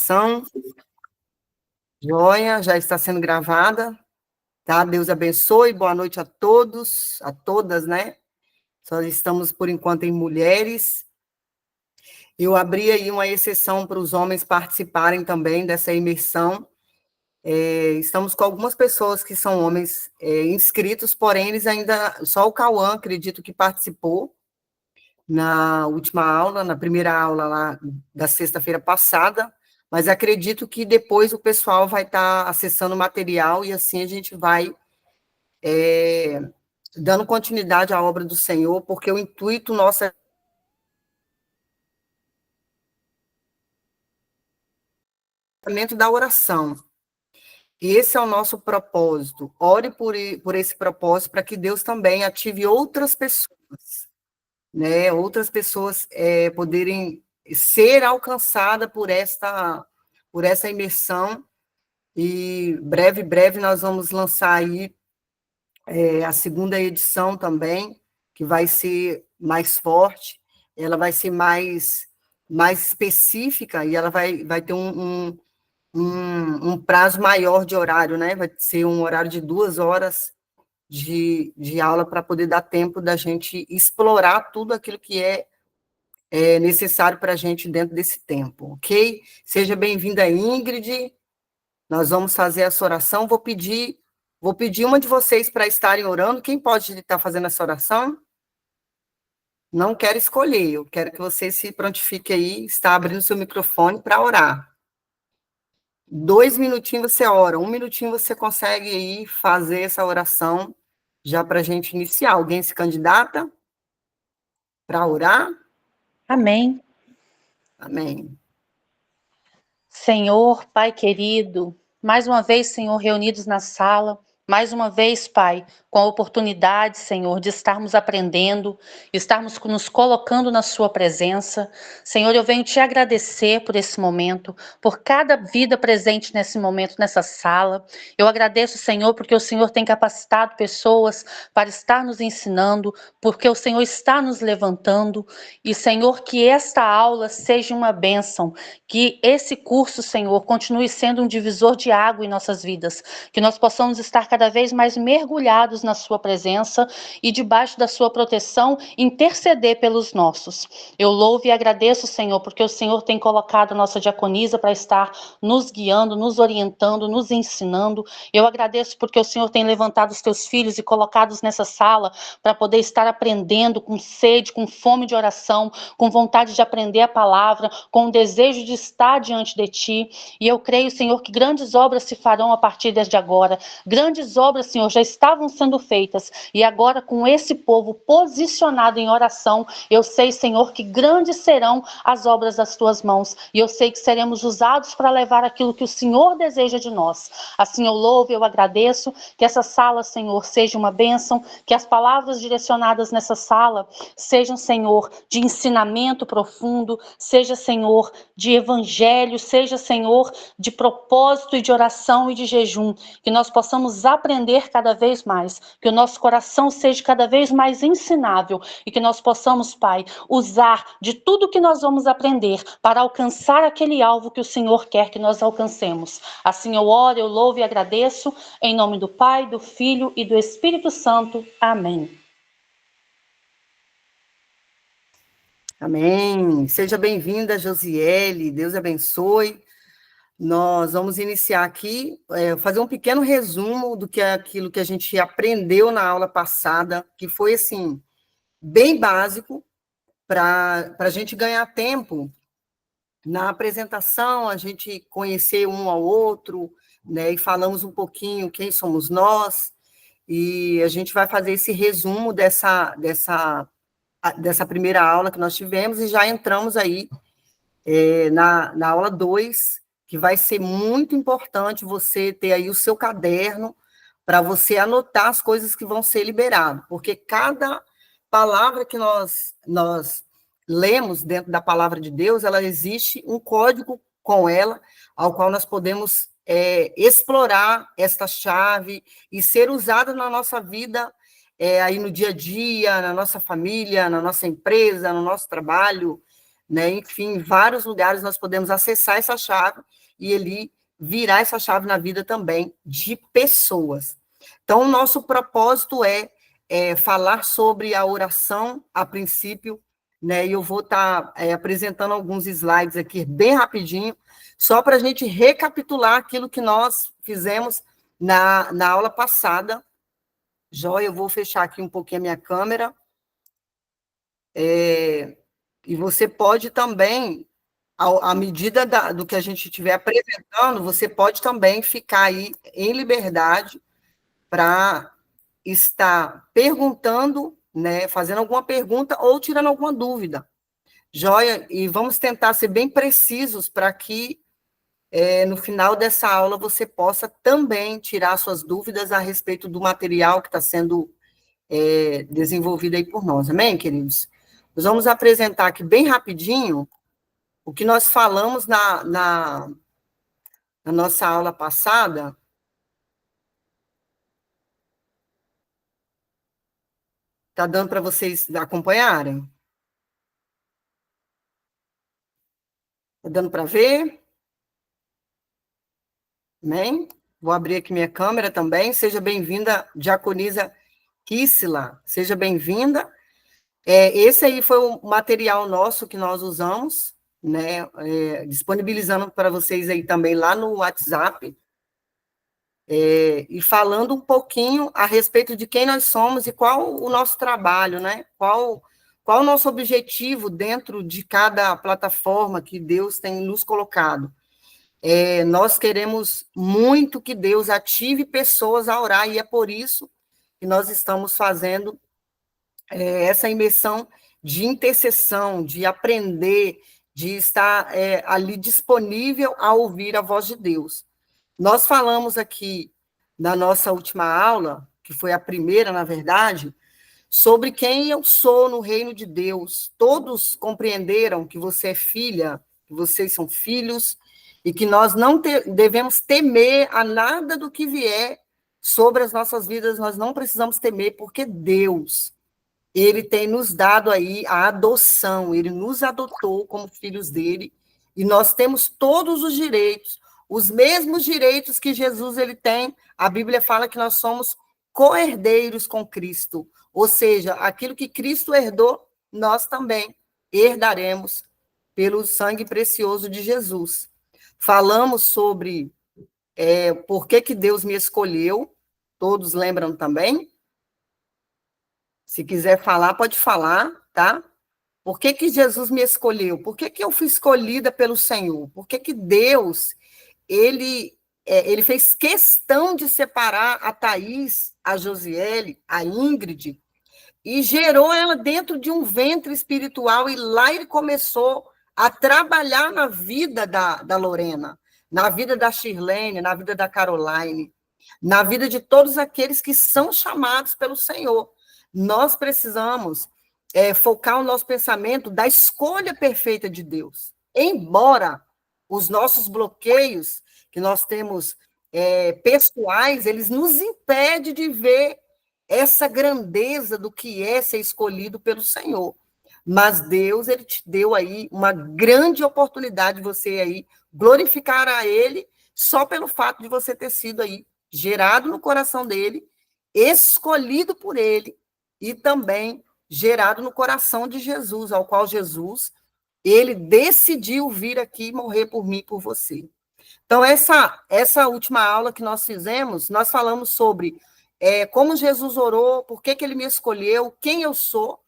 gravação. Joia, já está sendo gravada, tá? Deus abençoe, boa noite a todos, a todas, né? Só estamos, por enquanto, em mulheres. Eu abri aí uma exceção para os homens participarem também dessa imersão. Estamos com algumas pessoas que são homens inscritos, porém, eles ainda, só o Cauã, acredito que participou na última aula, na primeira aula lá da sexta-feira passada, mas acredito que depois o pessoal vai estar acessando o material e assim a gente vai dando continuidade à obra do Senhor, porque o intuito nosso é da oração. Esse é o nosso propósito. Ore por esse propósito para que Deus também ative outras pessoas, né? Outras pessoas poderem ser alcançadas por essa imersão. E breve nós vamos lançar aí a segunda edição também, que vai ser mais forte, ela vai ser mais específica e ela vai ter um prazo maior de horário, né? Vai ser um horário de 2 horas de aula para poder dar tempo da gente explorar tudo aquilo que é necessário para a gente dentro desse tempo, ok? Seja bem-vinda, Ingrid. Nós vamos fazer essa oração. Vou pedir uma de vocês para estarem orando. Quem pode estar fazendo essa oração? Não quero escolher, eu quero que você se prontifique aí, está abrindo seu microfone para orar. 2 minutinhos você ora, 1 minutinho você consegue aí fazer essa oração, já para a gente iniciar. Alguém se candidata para orar? Amém. Amém. Senhor, Pai querido, mais uma vez, Senhor, reunidos na sala, mais uma vez, Pai, com a oportunidade, Senhor, de estarmos aprendendo, estarmos nos colocando na Sua presença. Senhor, eu venho te agradecer por esse momento, por cada vida presente nesse momento, nessa sala. Eu agradeço, Senhor, porque o Senhor tem capacitado pessoas para estar nos ensinando, porque o Senhor está nos levantando. E, Senhor, que esta aula seja uma bênção, que esse curso, Senhor, continue sendo um divisor de água em nossas vidas, que nós possamos estar cada vez mais mergulhados na Sua presença e debaixo da Sua proteção, interceder pelos nossos. Eu louvo e agradeço, Senhor, porque o Senhor tem colocado a nossa diaconisa para estar nos guiando, nos orientando, nos ensinando. Eu agradeço porque o Senhor tem levantado os teus filhos e colocado-os nessa sala para poder estar aprendendo com sede, com fome de oração, com vontade de aprender a palavra, com o desejo de estar diante de Ti. E eu creio, Senhor, que grandes obras se farão a partir desde agora. Grandes obras, Senhor, já estavam sendo feitas. E agora, com esse povo posicionado em oração, eu sei, Senhor, que grandes serão as obras das Tuas mãos. E eu sei que seremos usados para levar aquilo que o Senhor deseja de nós. Assim eu louvo, eu agradeço. Que essa sala, Senhor, seja uma bênção. Que as palavras direcionadas nessa sala sejam, Senhor, de ensinamento profundo. Seja, Senhor, de evangelho. Seja, Senhor, de propósito e de oração e de jejum. Que nós possamos aprender cada vez mais. Que o nosso coração seja cada vez mais ensinável. E que nós possamos, Pai, usar de tudo que nós vamos aprender para alcançar aquele alvo que o Senhor quer que nós alcancemos. Assim eu oro, eu louvo e agradeço. Em nome do Pai, do Filho e do Espírito Santo. Amém. Amém. Seja bem-vinda, Josiele. Deus abençoe. Nós vamos iniciar aqui, fazer um pequeno resumo do que é aquilo que a gente aprendeu na aula passada, que foi, assim, bem básico, para a gente ganhar tempo na apresentação, a gente conhecer um ao outro, né, e falamos um pouquinho quem somos nós, e a gente vai fazer esse resumo dessa primeira aula que nós tivemos, e já entramos aí na aula 2, que vai ser muito importante você ter aí o seu caderno para você anotar as coisas que vão ser liberadas, porque cada palavra que nós lemos dentro da palavra de Deus, ela existe um código com ela, ao qual nós podemos explorar esta chave e ser usada na nossa vida, aí no dia a dia, na nossa família, na nossa empresa, no nosso trabalho, né? Enfim, em vários lugares nós podemos acessar essa chave e ele virar essa chave na vida também de pessoas. Então, o nosso propósito é falar sobre a oração a princípio, né? E eu vou estar apresentando alguns slides aqui bem rapidinho, só para a gente recapitular aquilo que nós fizemos na aula passada. Joia, eu vou fechar aqui um pouquinho a minha câmera. E você pode também, à medida do que a gente estiver apresentando, você pode também ficar aí em liberdade para estar perguntando, né, fazendo alguma pergunta ou tirando alguma dúvida. Joia? E vamos tentar ser bem precisos para que no final dessa aula você possa também tirar suas dúvidas a respeito do material que está sendo desenvolvido aí por nós. Amém, queridos? Nós vamos apresentar aqui bem rapidinho o que nós falamos na nossa aula passada. Está dando para vocês acompanharem? Está dando para ver? Amém? Vou abrir aqui minha câmera também. Seja bem-vinda, Diaconisa Kissila. Seja bem-vinda. Esse aí foi o material nosso que nós usamos, né? Disponibilizando para vocês aí também lá no WhatsApp. E falando um pouquinho a respeito de quem nós somos e qual o nosso trabalho, né? Qual o nosso objetivo dentro de cada plataforma que Deus tem nos colocado. Nós queremos muito que Deus ative pessoas a orar, e é por isso que nós estamos fazendo essa imersão de intercessão, de aprender, de estar ali disponível a ouvir a voz de Deus. Nós falamos aqui na nossa última aula, que foi a primeira, na verdade, sobre quem eu sou no reino de Deus. Todos compreenderam que você é filha, que vocês são filhos, e que nós não devemos temer a nada do que vier sobre as nossas vidas, nós não precisamos temer, porque Deus, ele tem nos dado aí a adoção, ele nos adotou como filhos dele, e nós temos todos os mesmos direitos que Jesus ele tem. A Bíblia fala que nós somos co-herdeiros com Cristo, ou seja, aquilo que Cristo herdou, nós também herdaremos pelo sangue precioso de Jesus. Falamos sobre por que Deus me escolheu, todos lembram também? Se quiser falar, pode falar, tá? Por que Jesus me escolheu? Por que eu fui escolhida pelo Senhor? Por que Deus, ele fez questão de separar a Thaís, a Josiele, a Ingrid, e gerou ela dentro de um ventre espiritual, e lá ele começou a trabalhar na vida da Lorena, na vida da Shirlene, na vida da Caroline, na vida de todos aqueles que são chamados pelo Senhor. Nós precisamos focar o nosso pensamento da escolha perfeita de Deus. Embora os nossos bloqueios que nós temos pessoais, eles nos impedem de ver essa grandeza do que é ser escolhido pelo Senhor. Mas Deus, ele te deu aí uma grande oportunidade de você aí glorificar a ele só pelo fato de você ter sido aí gerado no coração dele, escolhido por ele e também gerado no coração de Jesus, ao qual Jesus, ele decidiu vir aqui morrer por mim e por você. Então, essa última aula que nós fizemos, nós falamos sobre como Jesus orou, por que ele me escolheu, quem eu sou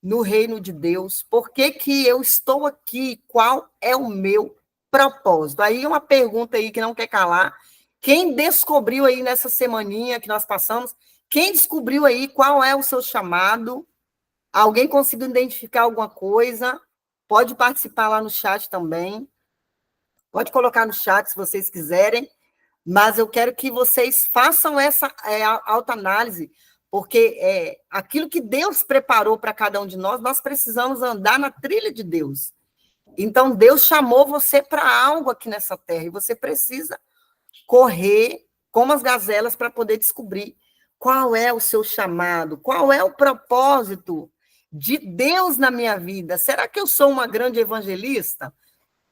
no reino de Deus, por que eu estou aqui, qual é o meu propósito. Aí uma pergunta aí que não quer calar, quem descobriu aí nessa semaninha que nós passamos, quem descobriu aí qual é o seu chamado? Alguém conseguiu identificar alguma coisa? Pode participar lá no chat também. Pode colocar no chat se vocês quiserem, mas eu quero que vocês façam essa autoanálise, porque aquilo que Deus preparou para cada um de nós, nós precisamos andar na trilha de Deus. Então, Deus chamou você para algo aqui nessa terra, e você precisa correr como as gazelas para poder descobrir qual é o seu chamado, qual é o propósito de Deus na minha vida? Será que eu sou uma grande evangelista?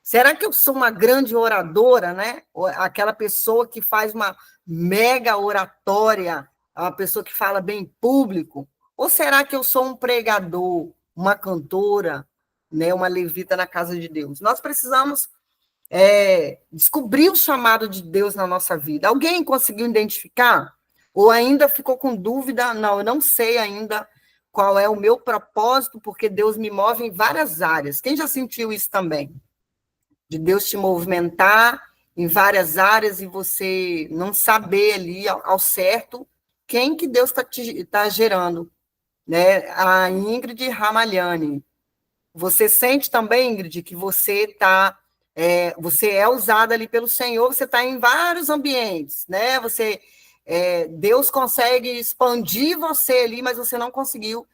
Será que eu sou uma grande oradora, né? Aquela pessoa que faz uma mega oratória, uma pessoa que fala bem em público? Ou será que eu sou um pregador, uma cantora, né? Uma levita na casa de Deus? Nós precisamos descobrir o chamado de Deus na nossa vida. Alguém conseguiu identificar? Ou ainda ficou com dúvida? Não, eu não sei ainda qual é o meu propósito, porque Deus me move em várias áreas. Quem já sentiu isso também? De Deus te movimentar em várias áreas e você não saber ali ao certo quem que Deus tá gerando, né? A Ingrid Ramalhani. Você sente também, Ingrid, que você é usada ali pelo Senhor, você está em vários ambientes, né? Deus consegue expandir você ali, mas você não conseguiu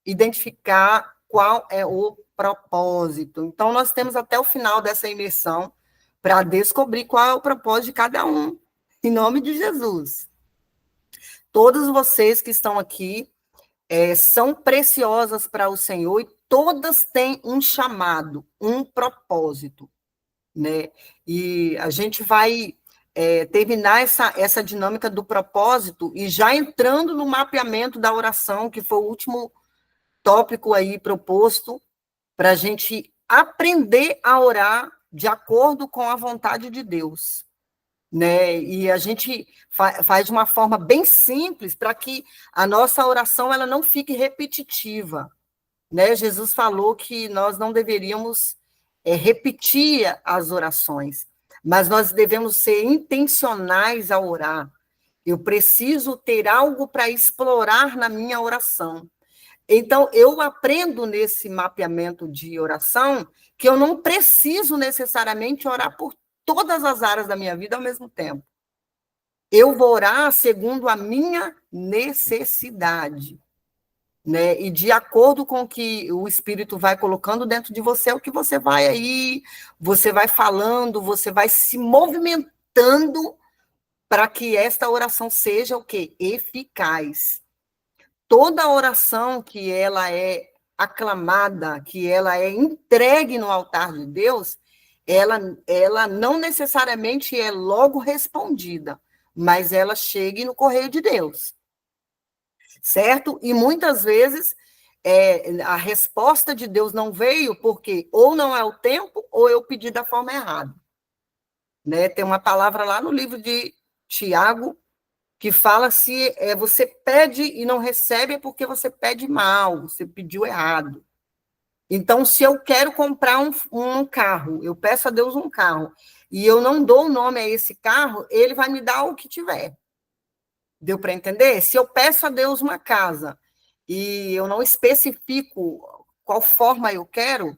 identificar qual é o propósito. Então, nós temos até o final dessa imersão para descobrir qual é o propósito de cada um, em nome de Jesus. Todos vocês que estão aqui são preciosas para o Senhor e todas têm um chamado, um propósito, né? E a gente vai terminar essa dinâmica do propósito e já entrando no mapeamento da oração, que foi o último tópico aí proposto, para a gente aprender a orar de acordo com a vontade de Deus, né? E a gente faz de uma forma bem simples para que a nossa oração ela não fique repetitiva, né? Jesus falou que nós não deveríamos repetir as orações, mas nós devemos ser intencionais ao orar. Eu preciso ter algo para explorar na minha oração. Então, eu aprendo nesse mapeamento de oração que eu não preciso necessariamente orar por todas as áreas da minha vida ao mesmo tempo. Eu vou orar segundo a minha necessidade, né? E de acordo com o que o Espírito vai colocando dentro de você, é o que você vai aí, você vai falando, você vai se movimentando para que esta oração seja o quê? Eficaz. Toda oração que ela é aclamada, que ela é entregue no altar de Deus, ela não necessariamente é logo respondida, mas ela chega no correio de Deus, certo? E muitas vezes a resposta de Deus não veio porque ou não é o tempo ou eu pedi da forma errada, né? Tem uma palavra lá no livro de Tiago, que fala se você pede e não recebe é porque você pede mal, você pediu errado. Então, se eu quero comprar um carro, eu peço a Deus um carro, e eu não dou o nome a esse carro, ele vai me dar o que tiver. Deu para entender? Se eu peço a Deus uma casa e eu não especifico qual forma eu quero,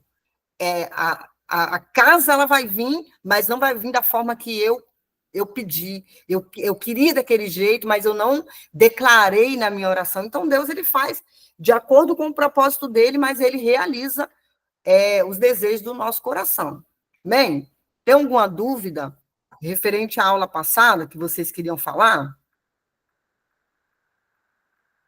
a casa ela vai vir, mas não vai vir da forma que eu pedi, eu queria daquele jeito, mas eu não declarei na minha oração. Então, Deus ele faz de acordo com o propósito dele, mas ele realiza os desejos do nosso coração. Bem, tem alguma dúvida referente à aula passada que vocês queriam falar?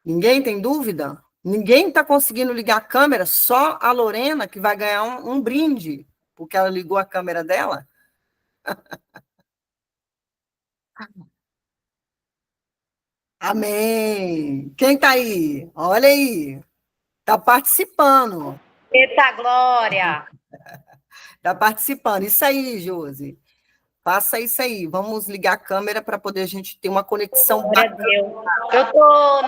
Ninguém tem dúvida? Ninguém está conseguindo ligar a câmera, só a Lorena que vai ganhar um brinde, porque ela ligou a câmera dela. Amém. Quem está aí? Olha aí. Está participando. Eita glória! Está participando. Isso aí, Josi. Faça isso aí. Vamos ligar a câmera para poder a gente ter uma conexão Glória a bacana. Deus. Eu estou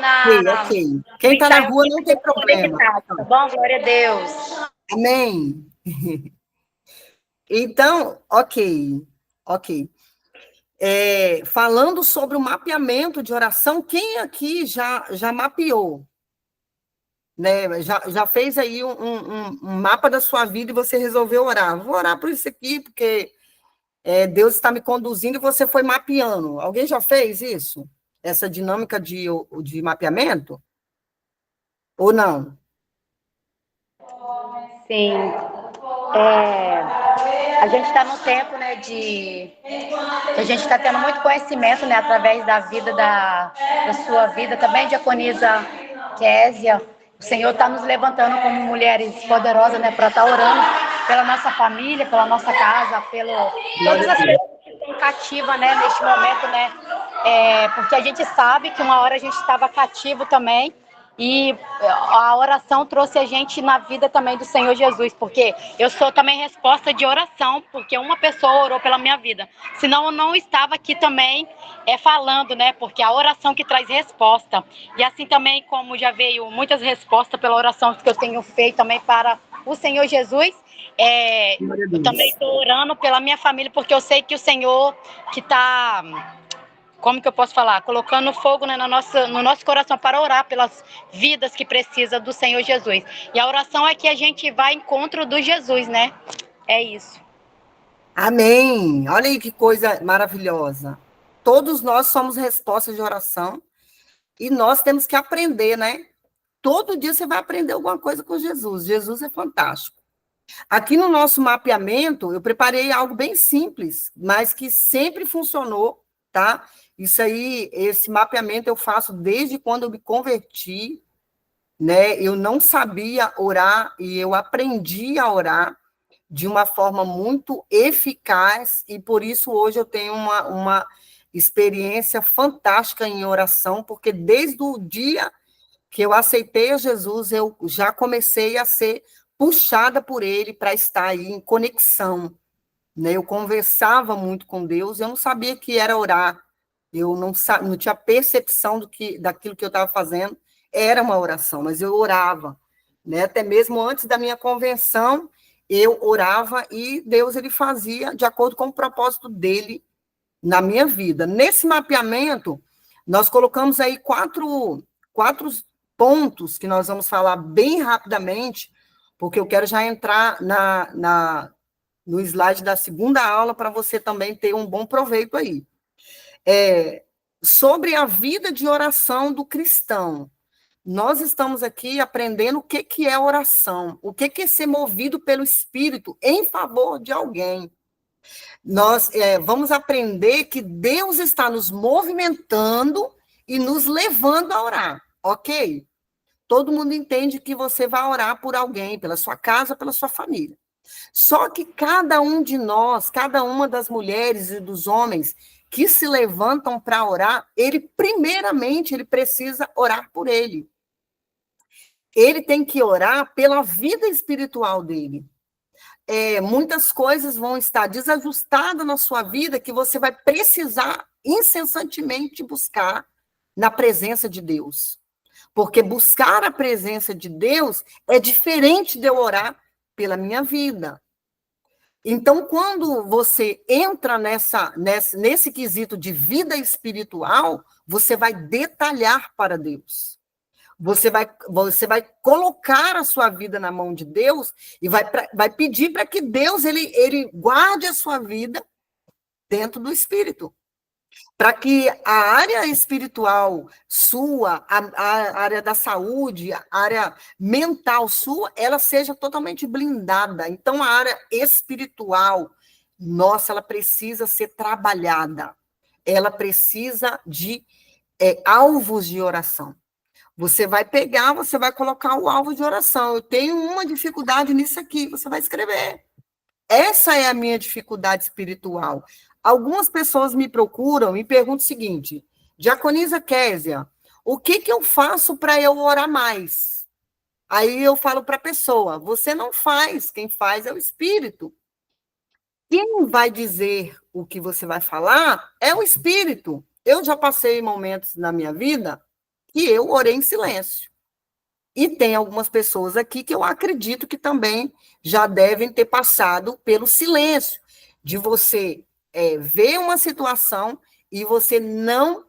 Ok. Quem está na rua não tem problema. conectada, tá bom? Glória a Deus. Amém. Então, ok. Falando sobre o mapeamento de oração, quem aqui já mapeou? Né? Já fez aí um mapa da sua vida e você resolveu orar. Vou orar por isso aqui, porque Deus está me conduzindo e você foi mapeando. Alguém já fez isso? Essa dinâmica de mapeamento? Ou não? Sim. A gente está no tempo, né, a gente está tendo muito conhecimento, né, através da vida da sua vida também, diaconisa Késia, O Senhor está nos levantando como mulheres poderosas, né, para estar orando pela nossa família, pela nossa casa, todas as pessoas que estão cativas, né, neste momento, né, porque a gente sabe que uma hora a gente estava cativo também, e a oração trouxe a gente na vida também do Senhor Jesus, porque eu sou também resposta de oração, porque uma pessoa orou pela minha vida, senão eu não estava aqui também falando, né, porque a oração que traz resposta, e assim também como já veio muitas respostas pela oração que eu tenho feito também para o Senhor Jesus, eu também estou orando pela minha família, porque eu sei que o Senhor que está, como que eu posso falar? Colocando fogo, né, no nosso coração para orar pelas vidas que precisam do Senhor Jesus. E a oração é que a gente vai ao encontro do Jesus, né? É isso. Amém. Olha aí que coisa maravilhosa. Todos nós somos respostas de oração e nós temos que aprender, né? Todo dia você vai aprender alguma coisa com Jesus. Jesus é fantástico. Aqui no nosso mapeamento, eu preparei algo bem simples, mas que sempre funcionou, tá? Isso aí, esse mapeamento eu faço desde quando eu me converti, né? Eu não sabia orar e eu aprendi a orar de uma forma muito eficaz e por isso hoje eu tenho uma experiência fantástica em oração, porque desde o dia que eu aceitei a Jesus, eu já comecei a ser puxada por ele para estar aí em conexão, né? Eu conversava muito com Deus, eu não sabia que era orar, eu não tinha percepção daquilo que eu estava fazendo era uma oração, mas eu orava, né? Até mesmo antes da minha convenção, eu orava e Deus ele fazia de acordo com o propósito dele na minha vida. Nesse mapeamento, nós colocamos aí quatro pontos que nós vamos falar bem rapidamente, porque eu quero já entrar no slide da segunda aula para você também ter um bom proveito aí. Sobre a vida de oração do cristão. Nós estamos aqui aprendendo o que é oração, o que é ser movido pelo Espírito em favor de alguém. Nós vamos aprender que Deus está nos movimentando e nos levando a orar, ok? Todo mundo entende que você vai orar por alguém, pela sua casa, pela sua família. Só que cada um de nós, cada uma das mulheres e dos homens que se levantam para orar, primeiramente, ele precisa orar por ele. Ele tem que orar pela vida espiritual dele. Muitas coisas vão estar desajustadas na sua vida que você vai precisar incessantemente buscar na presença de Deus. Porque buscar a presença de Deus é diferente de eu orar pela minha vida. Então, quando você entra nesse quesito de vida espiritual, você vai detalhar para Deus. Você vai colocar a sua vida na mão de Deus e vai pedir para que Deus ele guarde a sua vida dentro do Espírito. Para que a área espiritual sua, a área da saúde, a área mental sua, ela seja totalmente blindada. Então, a área espiritual, nossa, ela precisa ser trabalhada. Ela precisa de alvos de oração. Você vai pegar, você vai colocar o alvo de oração. Eu tenho uma dificuldade nisso aqui, você vai escrever. Essa é a minha dificuldade espiritual. Algumas pessoas me procuram e perguntam o seguinte: Diaconisa Késia, o que eu faço para eu orar mais? Aí eu falo para a pessoa: você não faz, quem faz é o Espírito. Quem vai dizer o que você vai falar é o Espírito. Eu já passei momentos na minha vida que eu orei em silêncio. E tem algumas pessoas aqui que eu acredito que também já devem ter passado pelo silêncio, de você ver uma situação e você não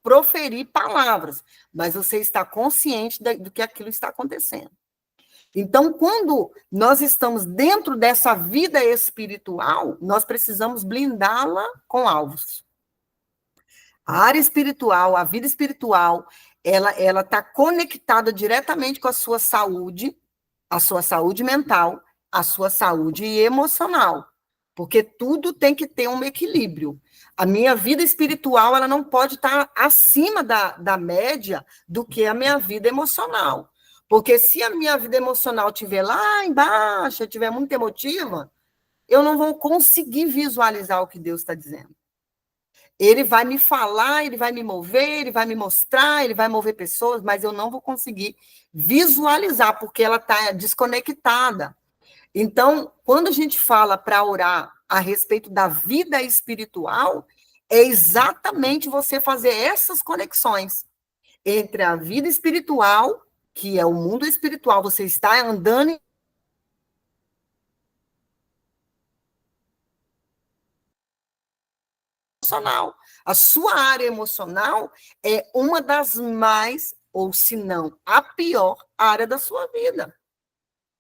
proferir palavras, mas você está consciente do que aquilo está acontecendo. Então, quando nós estamos dentro dessa vida espiritual, nós precisamos blindá-la com alvos. A área espiritual, a vida espiritual, ela está conectada diretamente com a sua saúde mental, a sua saúde emocional, porque tudo tem que ter um equilíbrio. A minha vida espiritual, ela não pode estar acima da média do que a minha vida emocional, Porque se a minha vida emocional estiver lá embaixo, eu estiver muito emotiva, eu não vou conseguir visualizar o que Deus está dizendo. Ele vai me falar, ele vai me mover, ele vai me mostrar, ele vai mover pessoas, mas eu não vou conseguir visualizar, porque ela está desconectada. Então, quando a gente fala para orar a respeito da vida espiritual, é exatamente você fazer essas conexões entre a vida espiritual, que é o mundo espiritual, você está andando emocional. A sua área emocional é uma das mais, ou se não, a pior área da sua vida.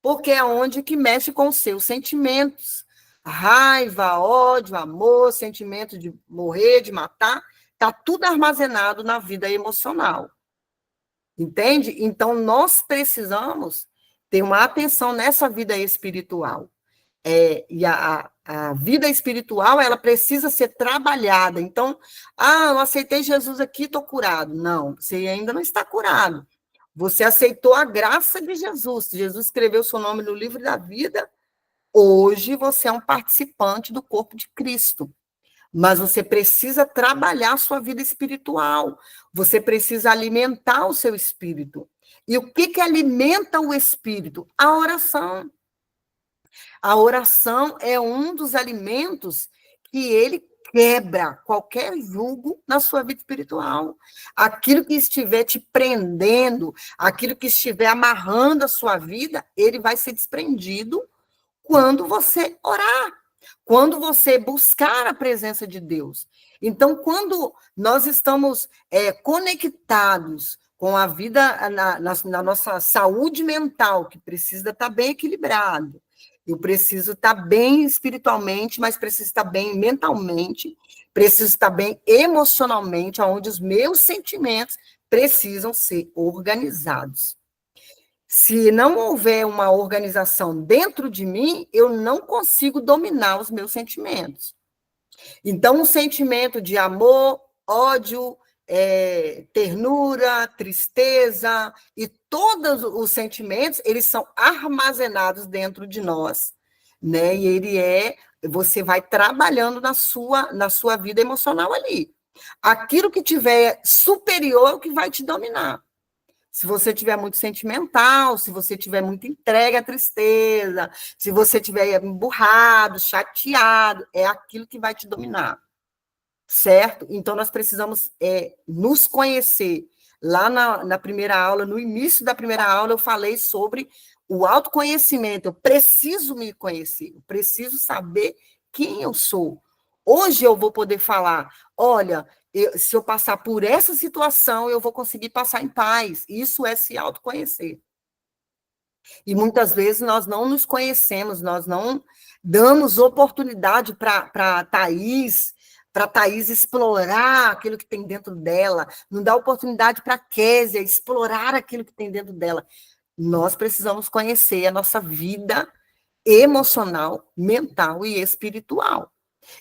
Porque é onde que mexe com os seus sentimentos. Raiva, ódio, amor, sentimento de morrer, de matar, está tudo armazenado na vida emocional. Entende? Então, nós precisamos ter uma atenção nessa vida espiritual. E a vida espiritual, ela precisa ser trabalhada. Então, eu aceitei Jesus aqui, estou curado. Não, você ainda não está curado. Você aceitou a graça de Jesus. Jesus escreveu seu nome no livro da vida. Hoje, você é um participante do corpo de Cristo. Mas você precisa trabalhar a sua vida espiritual. Você precisa alimentar o seu espírito. E o que alimenta o espírito? A oração. A oração é um dos alimentos que ele quebra qualquer jugo na sua vida espiritual. Aquilo que estiver te prendendo, aquilo que estiver amarrando a sua vida, ele vai ser desprendido quando você orar, quando você buscar a presença de Deus. Então, quando nós estamos conectados com a vida, na nossa saúde mental, que precisa estar bem equilibrado, eu preciso estar bem espiritualmente, mas preciso estar bem mentalmente, preciso estar bem emocionalmente, onde os meus sentimentos precisam ser organizados. Se não houver uma organização dentro de mim, eu não consigo dominar os meus sentimentos. Então, um sentimento de amor, ódio, ternura, tristeza, e todos os sentimentos, eles são armazenados dentro de nós, né? E você vai trabalhando na sua vida emocional ali. Aquilo que tiver superior é o que vai te dominar. Se você tiver muito sentimental, se você tiver muito entregue à tristeza, se você tiver emburrado, chateado, é aquilo que vai te dominar, certo? Então, nós precisamos nos conhecer. Lá na primeira aula, no início da primeira aula, eu falei sobre o autoconhecimento. Eu preciso me conhecer, eu preciso saber quem eu sou. Hoje eu vou poder falar, olha, se eu passar por essa situação, eu vou conseguir passar em paz. Isso é se autoconhecer. E muitas vezes nós não nos conhecemos, nós não damos oportunidade para Thaís explorar aquilo que tem dentro dela, não dá oportunidade para a Késia explorar aquilo que tem dentro dela. Nós precisamos conhecer a nossa vida emocional, mental e espiritual.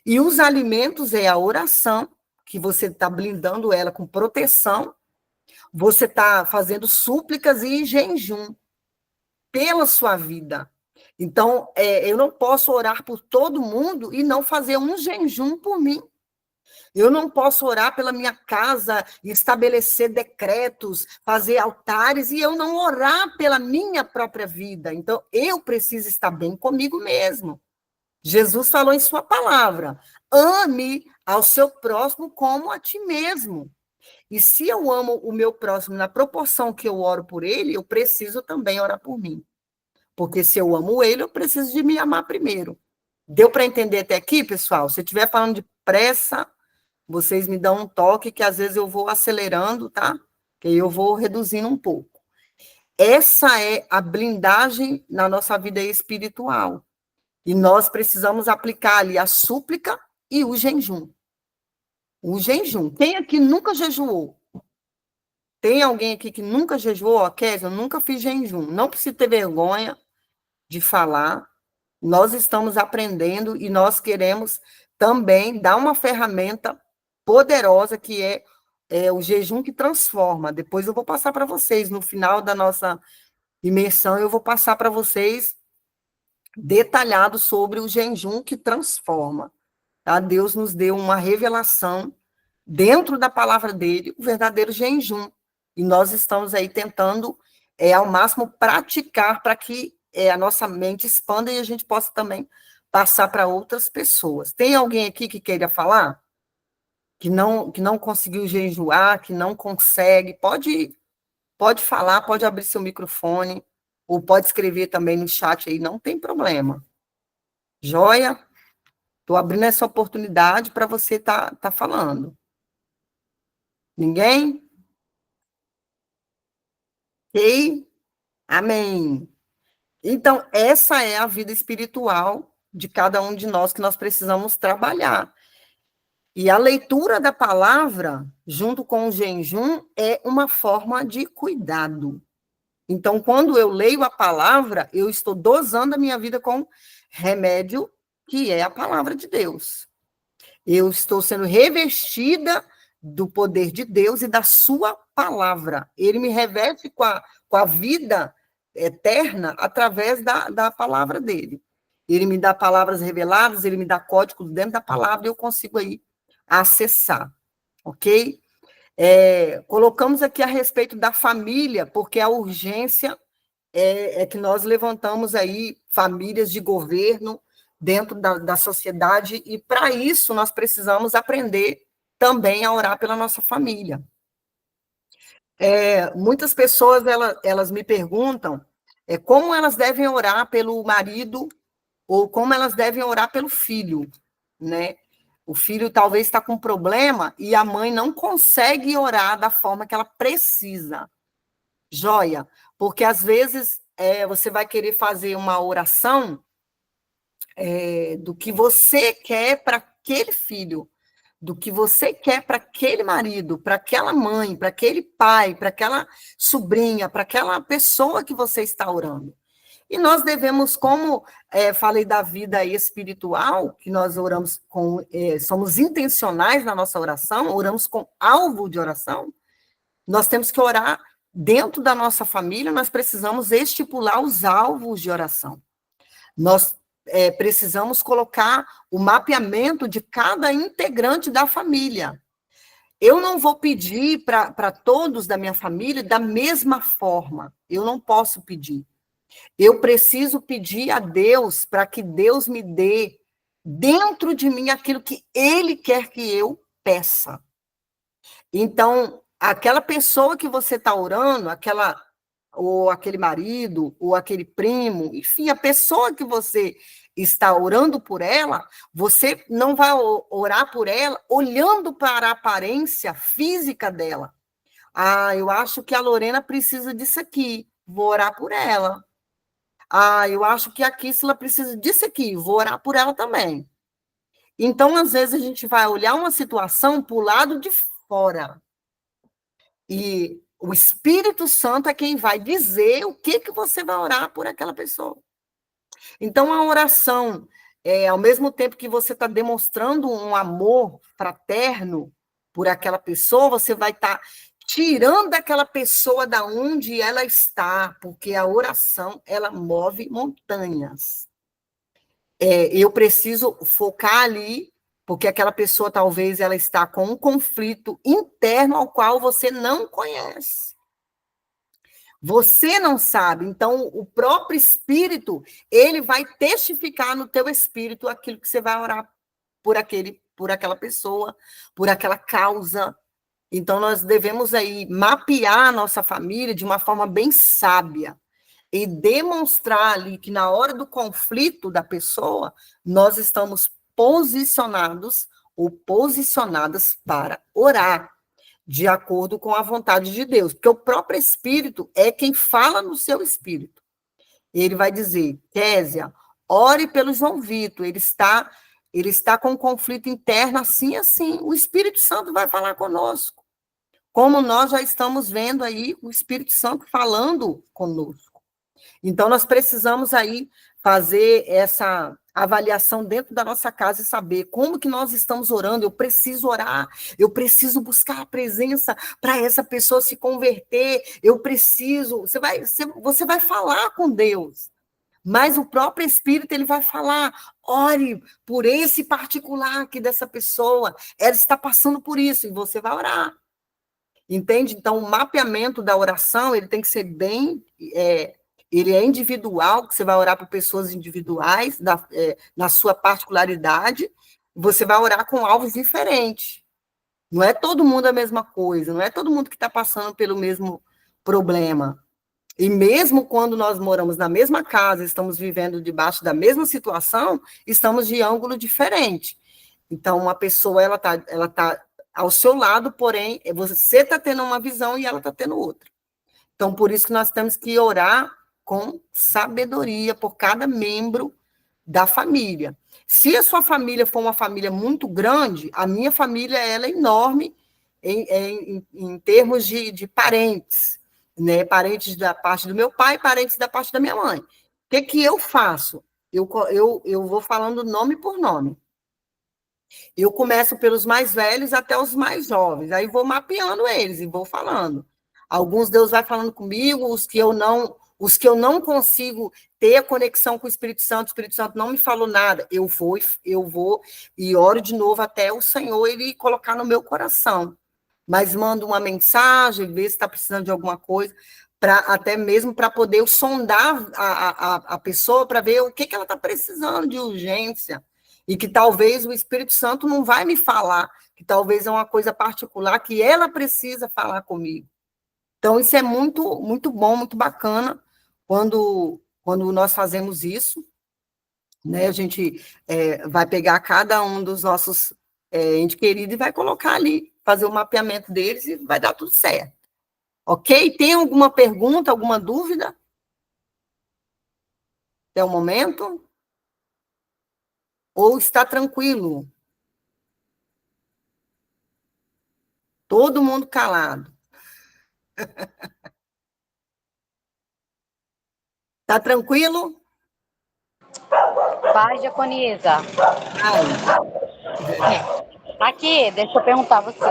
E os alimentos é a oração, que você está blindando ela com proteção, você está fazendo súplicas e jejum pela sua vida. Então, eu não posso orar por todo mundo e não fazer um jejum por mim. Eu não posso orar pela minha casa, estabelecer decretos, fazer altares, e eu não orar pela minha própria vida. Então, eu preciso estar bem comigo mesmo. Jesus falou em sua palavra, ame ao seu próximo como a ti mesmo. E se eu amo o meu próximo na proporção que eu oro por ele, eu preciso também orar por mim. Porque se eu amo ele, eu preciso de me amar primeiro. Deu para entender até aqui, pessoal? Se eu estiver falando de pressa, vocês me dão um toque, que às vezes eu vou acelerando, tá? Que eu vou reduzindo um pouco. Essa é a blindagem na nossa vida espiritual. E nós precisamos aplicar ali a súplica e o jejum. O jejum. Quem aqui nunca jejuou? Tem alguém aqui que nunca jejuou? Kézia, eu nunca fiz jejum. Não precisa ter vergonha de falar. Nós estamos aprendendo e nós queremos também dar uma ferramenta poderosa que é o jejum que transforma. Depois eu vou passar para vocês no final da nossa imersão, eu vou passar para vocês detalhado sobre o jejum que transforma. Tá? Deus nos deu uma revelação dentro da palavra dele, o verdadeiro jejum. E nós estamos aí tentando, ao máximo, praticar para que a nossa mente expanda e a gente possa também passar para outras pessoas. Tem alguém aqui que queira falar? Que não conseguiu jejuar, que não consegue? Pode falar, pode abrir seu microfone, ou pode escrever também no chat aí, não tem problema. Joia? Estou abrindo essa oportunidade para você tá falando. Ninguém? Ok? Amém. Então, essa é a vida espiritual de cada um de nós que nós precisamos trabalhar. E a leitura da palavra, junto com o jejum, é uma forma de cuidado. Então, quando eu leio a palavra, eu estou dosando a minha vida com remédio, que é a palavra de Deus. Eu estou sendo revestida do poder de Deus e da sua palavra. Ele me reveste com a vida eterna através da palavra dele. Ele me dá palavras reveladas, ele me dá códigos dentro da palavra e eu consigo aí acessar, ok? Colocamos aqui a respeito da família, porque a urgência é que nós levantamos aí famílias de governo dentro da sociedade, e para isso nós precisamos aprender também a orar pela nossa família. Muitas pessoas, elas me perguntam como elas devem orar pelo marido ou como elas devem orar pelo filho, né? O filho talvez está com problema e a mãe não consegue orar da forma que ela precisa. Joia, porque às vezes você vai querer fazer uma oração do que você quer para aquele filho, do que você quer para aquele marido, para aquela mãe, para aquele pai, para aquela sobrinha, para aquela pessoa que você está orando. E nós devemos, como falei da vida espiritual, que nós oramos somos intencionais na nossa oração, oramos com alvo de oração, nós temos que orar dentro da nossa família, nós precisamos estipular os alvos de oração. Nós precisamos colocar o mapeamento de cada integrante da família. Eu não vou pedir para todos da minha família da mesma forma, eu não posso pedir. Eu preciso pedir a Deus para que Deus me dê dentro de mim aquilo que Ele quer que eu peça. Então, aquela pessoa que você está orando, ou aquele marido, ou aquele primo, enfim, a pessoa que você está orando por ela, você não vai orar por ela olhando para a aparência física dela. Eu acho que a Lorena precisa disso aqui, vou orar por ela. Eu acho que a Kíssila precisa disso aqui, vou orar por ela também. Então, às vezes, a gente vai olhar uma situação para o lado de fora. E o Espírito Santo é quem vai dizer o que você vai orar por aquela pessoa. Então, a oração, ao mesmo tempo que você está demonstrando um amor fraterno por aquela pessoa, você vai estar tirando aquela pessoa da onde ela está, porque a oração, ela move montanhas. Eu preciso focar ali, porque aquela pessoa, talvez, ela está com um conflito interno ao qual você não conhece. Você não sabe, então o próprio Espírito, ele vai testificar no teu espírito aquilo que você vai orar por aquela pessoa, por aquela causa. Então, nós devemos aí mapear a nossa família de uma forma bem sábia e demonstrar ali que na hora do conflito da pessoa, nós estamos posicionados ou posicionadas para orar de acordo com a vontade de Deus, porque o próprio Espírito é quem fala no seu espírito. Ele vai dizer: Késia, ore pelo João Vitor, ele está com um conflito interno assim, assim. O Espírito Santo vai falar conosco. Como nós já estamos vendo aí o Espírito Santo falando conosco. Então, nós precisamos aí fazer essa avaliação dentro da nossa casa e saber como que nós estamos orando. Eu preciso orar, eu preciso buscar a presença para essa pessoa se converter, eu preciso... Você vai falar com Deus, mas o próprio Espírito, ele vai falar, ore por esse particular aqui dessa pessoa, ela está passando por isso, e você vai orar. Entende? Então, o mapeamento da oração, ele tem que ser bem... ele é individual, que você vai orar por pessoas individuais, na sua particularidade, você vai orar com alvos diferentes. Não é todo mundo a mesma coisa, não é todo mundo que está passando pelo mesmo problema. E mesmo quando nós moramos na mesma casa, estamos vivendo debaixo da mesma situação, estamos de ângulo diferente. Então, uma pessoa, ela tá ao seu lado, porém, você está tendo uma visão e ela está tendo outra. Então, por isso que nós temos que orar com sabedoria por cada membro da família. Se a sua família for uma família muito grande, a minha família ela é enorme em termos de parentes, né? Parentes da parte do meu pai, parentes da parte da minha mãe. O que eu faço? Eu vou falando nome por nome. Eu começo pelos mais velhos até os mais jovens, aí vou mapeando eles e vou falando. Alguns Deus vai falando comigo, os que eu não consigo ter a conexão com o Espírito Santo não me falou nada, eu vou e oro de novo até o Senhor ele colocar no meu coração. Mas mando uma mensagem, ver se está precisando de alguma coisa, até mesmo para poder sondar a pessoa, para ver o que ela está precisando de urgência. E que talvez o Espírito Santo não vai me falar, que talvez é uma coisa particular que ela precisa falar comigo. Então, isso é muito, muito bom, muito bacana, quando nós fazemos isso, né? A gente vai pegar cada um dos nossos entes queridos e vai colocar ali, fazer o mapeamento deles e vai dar tudo certo. Ok? Tem alguma pergunta, alguma dúvida? Até o momento? Ou está tranquilo? Todo mundo calado. Está tranquilo? Paz, diaconisa. Ai. Aqui, deixa eu perguntar a você.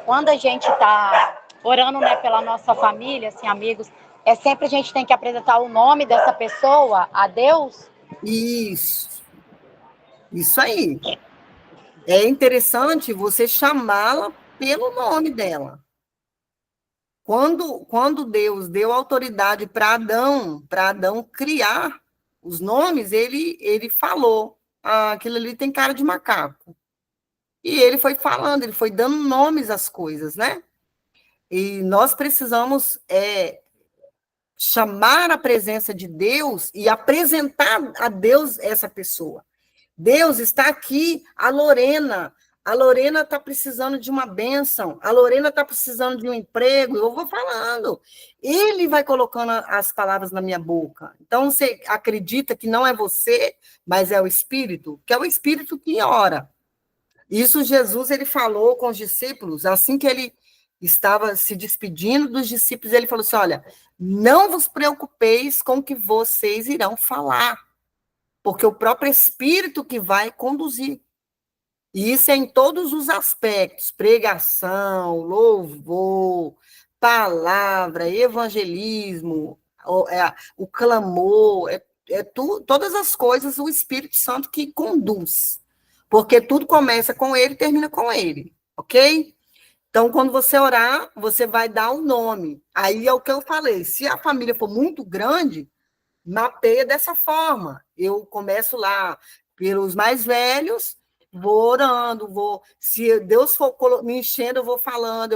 Quando a gente está orando, né, pela nossa família, assim, amigos, sempre a gente tem que apresentar o nome dessa pessoa a Deus? Isso aí. É interessante você chamá-la pelo nome dela. Quando Deus deu autoridade para Adão criar os nomes, ele falou, aquilo ali tem cara de macaco. E ele foi falando, ele foi dando nomes às coisas, né? E nós precisamos chamar a presença de Deus e apresentar a Deus essa pessoa. Deus está aqui, a Lorena está precisando de uma bênção, a Lorena está precisando de um emprego, eu vou falando. Ele vai colocando as palavras na minha boca. Então, você acredita que não é você, mas é o Espírito? Que é o Espírito que ora. Isso Jesus, ele falou com os discípulos, assim que ele estava se despedindo dos discípulos, ele falou assim, olha, não vos preocupeis com o que vocês irão falar, porque o próprio Espírito que vai conduzir. E isso é em todos os aspectos, pregação, louvor, palavra, evangelismo, o clamor, todas as coisas o Espírito Santo que conduz. Porque tudo começa com ele e termina com ele, ok? Então, quando você orar, você vai dar o nome. Aí é o que eu falei, se a família for muito grande, mapeia dessa forma. Eu começo lá pelos mais velhos, vou orando, se Deus for me enchendo, eu vou falando.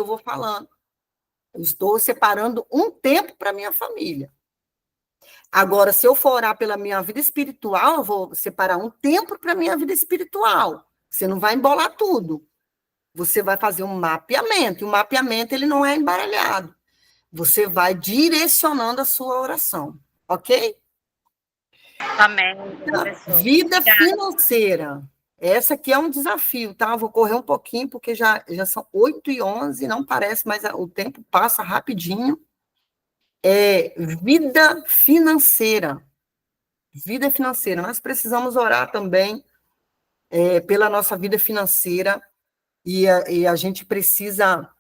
Eu estou separando um tempo para minha família. Agora, se eu for orar pela minha vida espiritual, eu vou separar um tempo para minha vida espiritual. Você não vai embolar tudo. Você vai fazer um mapeamento, e o mapeamento ele não é embaralhado. Você vai direcionando a sua oração, ok? Amém. Vida financeira. Essa aqui é um desafio, tá? Vou correr um pouquinho, porque já são 8h11, não parece, mas o tempo passa rapidinho. Vida financeira. Vida financeira. Nós precisamos orar também pela nossa vida financeira e a gente precisa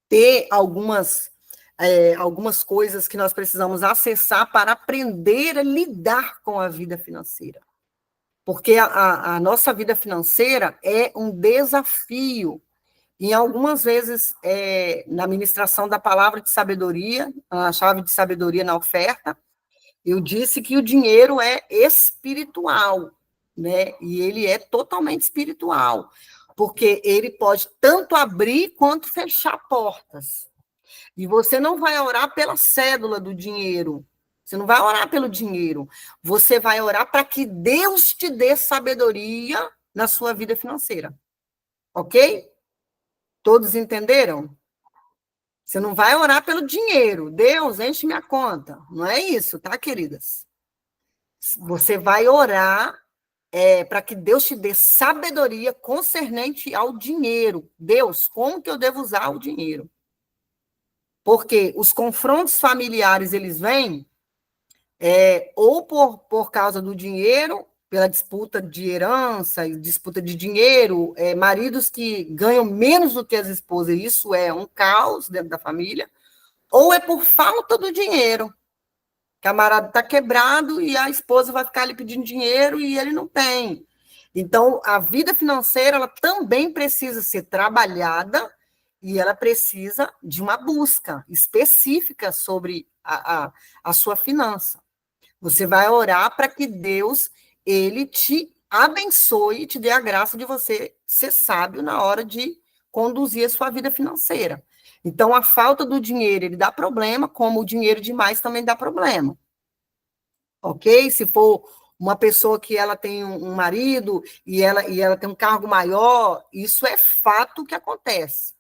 ter algumas coisas que nós precisamos acessar para aprender a lidar com a vida financeira. Porque a nossa vida financeira é um desafio. E algumas vezes, na ministração da palavra de sabedoria, a chave de sabedoria na oferta, eu disse que o dinheiro é espiritual, né? E ele é totalmente espiritual, porque ele pode tanto abrir quanto fechar portas. E você não vai orar pela cédula do dinheiro, você não vai orar pelo dinheiro, você vai orar para que Deus te dê sabedoria na sua vida financeira. Ok? Todos entenderam? Você não vai orar pelo dinheiro. Deus, enche minha conta. Não é isso, tá, queridas? Você vai orar para que Deus te dê sabedoria concernente ao dinheiro. Deus, como que eu devo usar o dinheiro? Porque os confrontos familiares, eles vêm ou por causa do dinheiro, pela disputa de herança, disputa de dinheiro, maridos que ganham menos do que as esposas, isso é um caos dentro da família, ou é por falta do dinheiro. O camarada está quebrado e a esposa vai ficar ali pedindo dinheiro e ele não tem. Então, a vida financeira, ela também precisa ser trabalhada e ela precisa de uma busca específica sobre a sua finança. Você vai orar para que Deus, ele te abençoe e te dê a graça de você ser sábio na hora de conduzir a sua vida financeira. Então, a falta do dinheiro, ele dá problema, como o dinheiro demais também dá problema. Ok? Se for uma pessoa que ela tem um marido e ela tem um cargo maior, isso é fato que acontece.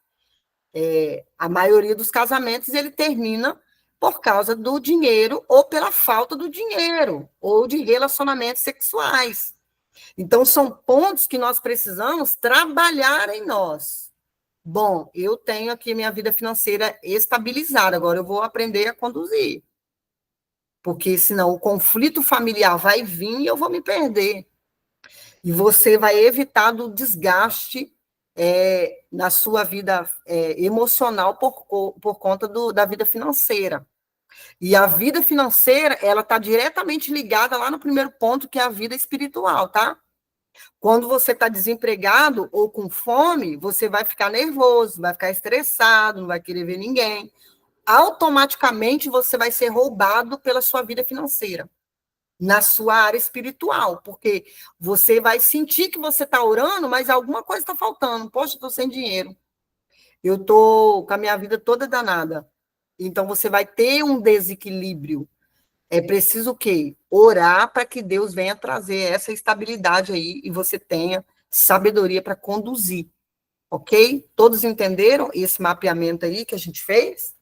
A maioria dos casamentos, ele termina por causa do dinheiro ou pela falta do dinheiro, ou de relacionamentos sexuais. Então, são pontos que nós precisamos trabalhar em nós. Bom, eu tenho aqui minha vida financeira estabilizada, agora eu vou aprender a conduzir. Porque senão o conflito familiar vai vir e eu vou me perder. E você vai evitar do desgaste na sua vida emocional por conta da vida financeira. E a vida financeira, ela está diretamente ligada lá no primeiro ponto, que é a vida espiritual, tá? Quando você está desempregado ou com fome, você vai ficar nervoso, vai ficar estressado, não vai querer ver ninguém. Automaticamente você vai ser roubado pela sua vida financeira, na sua área espiritual, porque você vai sentir que você está orando, mas alguma coisa está faltando. Poxa, estou sem dinheiro. Eu estou com a minha vida toda danada. Então, você vai ter um desequilíbrio. É preciso o quê? Orar para que Deus venha trazer essa estabilidade aí e você tenha sabedoria para conduzir. Ok? Todos entenderam esse mapeamento aí que a gente fez?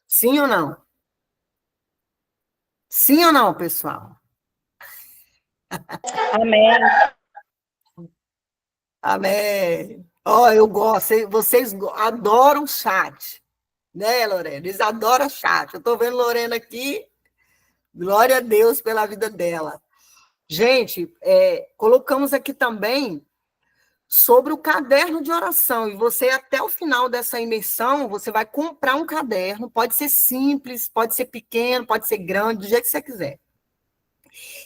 Sim ou não? Sim ou não, pessoal? Amém. Amém. Ó, eu gosto, vocês adoram chat, né, Lorena? Eles adoram chat. Eu estou vendo Lorena aqui, glória a Deus pela vida dela. Gente, colocamos aqui também sobre o caderno de oração, e você, até o final dessa imersão, você vai comprar um caderno, pode ser simples, pode ser pequeno, pode ser grande, do jeito que você quiser.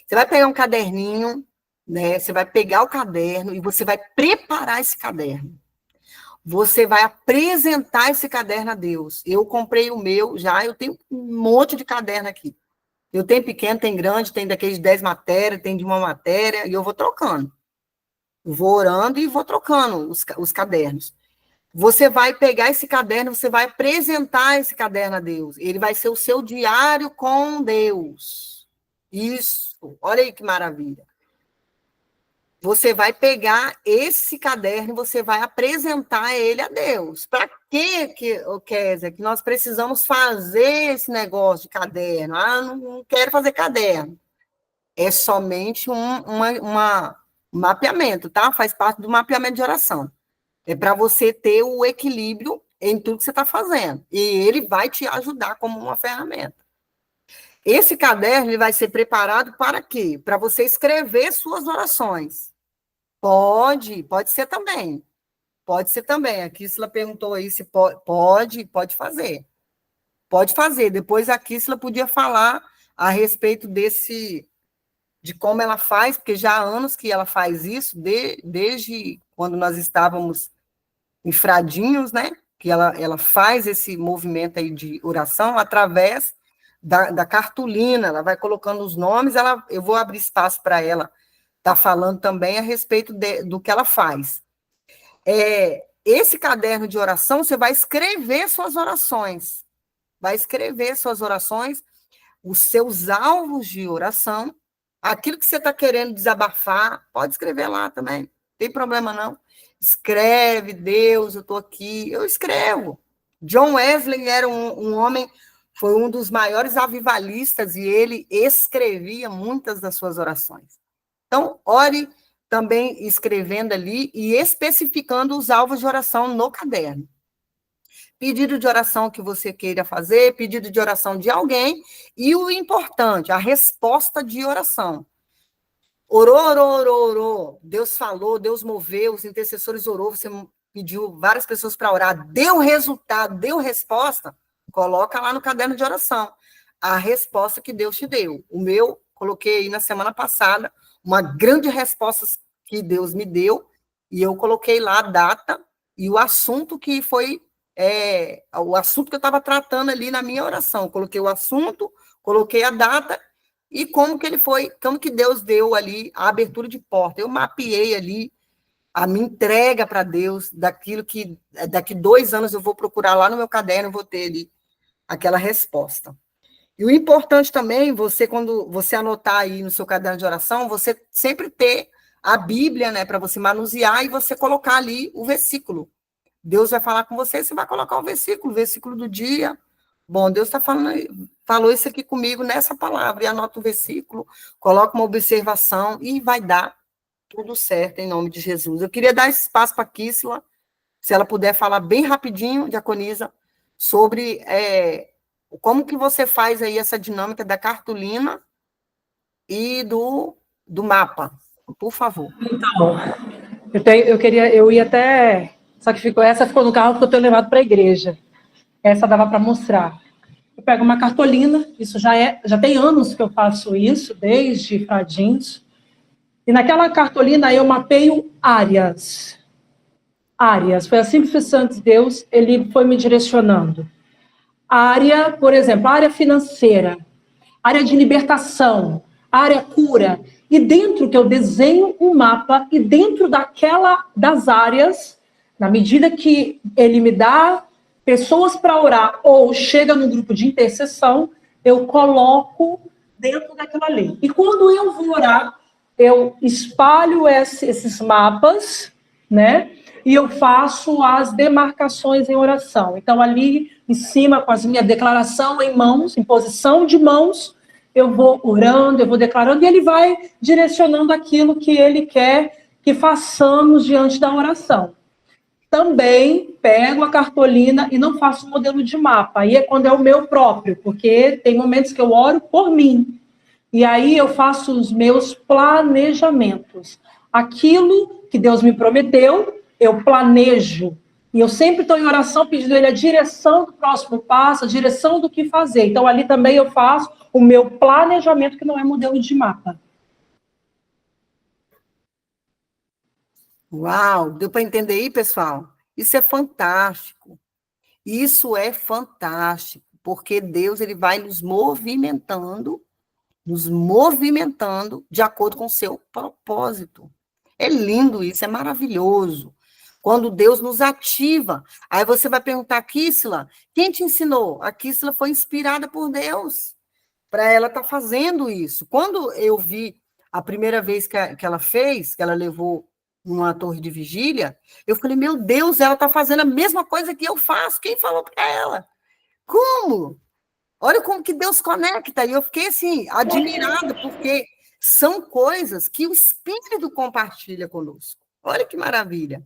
Você vai pegar um caderninho, né? Você vai pegar o caderno e você vai preparar esse caderno. Você vai apresentar esse caderno a Deus. Eu comprei o meu já, eu tenho um monte de caderno aqui. Eu tenho pequeno, tem grande, tem daqueles 10 matérias, tem de uma matéria, e eu vou trocando. Eu vou orando e vou trocando os cadernos. Você vai pegar esse caderno, você vai apresentar esse caderno a Deus. Ele vai ser o seu diário com Deus. Isso, olha aí que maravilha. Você vai pegar esse caderno e você vai apresentar ele a Deus. Para que Kézia, que nós precisamos fazer esse negócio de caderno? Ah, não quero fazer caderno. É somente um mapeamento, tá? Faz parte do mapeamento de oração. É para você ter o equilíbrio em tudo que você está fazendo. E ele vai te ajudar como uma ferramenta. Esse caderno ele vai ser preparado para quê? Para você escrever suas orações. Pode ser também. Pode ser também. A Kísla perguntou aí se pode fazer. Pode fazer. Depois a Kísla podia falar a respeito de como ela faz, porque já há anos que ela faz isso, desde quando nós estávamos em Fradinhos, né? Que ela faz esse movimento aí de oração através da cartolina, ela vai colocando os nomes, eu vou abrir espaço para ela estar falando também a respeito do que ela faz. Esse caderno de oração, você vai escrever suas orações, os seus alvos de oração, aquilo que você está querendo desabafar, pode escrever lá também, não tem problema não. Escreve, Deus, eu estou aqui, eu escrevo. John Wesley era um homem, foi um dos maiores avivalistas, e ele escrevia muitas das suas orações. Então, ore também escrevendo ali e especificando os alvos de oração no caderno. Pedido de oração que você queira fazer, pedido de oração de alguém, e o importante, a resposta de oração. Orou. Deus falou, Deus moveu, os intercessores orou, você pediu várias pessoas para orar, deu resultado, deu resposta, coloca lá no caderno de oração a resposta que Deus te deu. O meu, coloquei aí na semana passada, uma grande resposta que Deus me deu, e eu coloquei lá a data e o assunto que foi, o assunto que eu estava tratando ali na minha oração. Coloquei o assunto, coloquei a data, e como que Deus deu ali a abertura de porta. Eu mapeei ali a minha entrega para Deus, daquilo que daqui 2 anos eu vou procurar lá no meu caderno, vou ter ali aquela resposta. E o importante também, quando você anotar aí no seu caderno de oração, você sempre ter a Bíblia, né, para você manusear e você colocar ali o versículo. Deus vai falar com você, você vai colocar o versículo do dia. Bom, Deus falou isso aqui comigo nessa palavra, e anota o versículo, coloca uma observação e vai dar tudo certo em nome de Jesus. Eu queria dar esse espaço para a Kísla, se ela puder falar bem rapidinho, diaconisa, sobre como que você faz aí essa dinâmica da cartolina e do mapa, por favor. Então, eu ia até, só que essa ficou no carro porque eu tenho levado para a igreja. Essa dava para mostrar. Eu pego uma cartolina, isso já tem anos que eu faço isso, desde Fradinhos, e naquela cartolina eu mapeio áreas. Foi assim que o Santo Deus, ele foi me direcionando. Área, por exemplo, área financeira, área de libertação, área cura, e dentro que eu desenho um mapa, e dentro das áreas, na medida que ele me dá pessoas para orar, ou chega no grupo de intercessão, eu coloco dentro daquilo ali. E quando eu vou orar, eu espalho esses mapas, né? E eu faço as demarcações em oração. Então, ali em cima, com a minha declaração em mãos, em posição de mãos, eu vou orando, eu vou declarando, e ele vai direcionando aquilo que ele quer que façamos diante da oração. Também pego a cartolina e não faço modelo de mapa. Aí é quando é o meu próprio, porque tem momentos que eu oro por mim. E aí eu faço os meus planejamentos. Aquilo que Deus me prometeu, eu planejo. E eu sempre estou em oração pedindo a ele a direção do próximo passo, a direção do que fazer. Então ali também eu faço o meu planejamento, que não é modelo de mapa. Uau, deu para entender aí, pessoal? Isso é fantástico. Isso é fantástico, porque Deus ele vai nos movimentando de acordo com o seu propósito. É lindo isso, é maravilhoso. Quando Deus nos ativa, aí você vai perguntar, Kísla, quem te ensinou? A Kísla foi inspirada por Deus, para ela estar fazendo isso. Quando eu vi a primeira vez que ela fez, que ela levou uma torre de vigília, eu falei, meu Deus, ela está fazendo a mesma coisa que eu faço. Quem falou para ela? Como? Olha como que Deus conecta. E eu fiquei, assim, admirada, porque são coisas que o Espírito compartilha conosco. Olha que maravilha.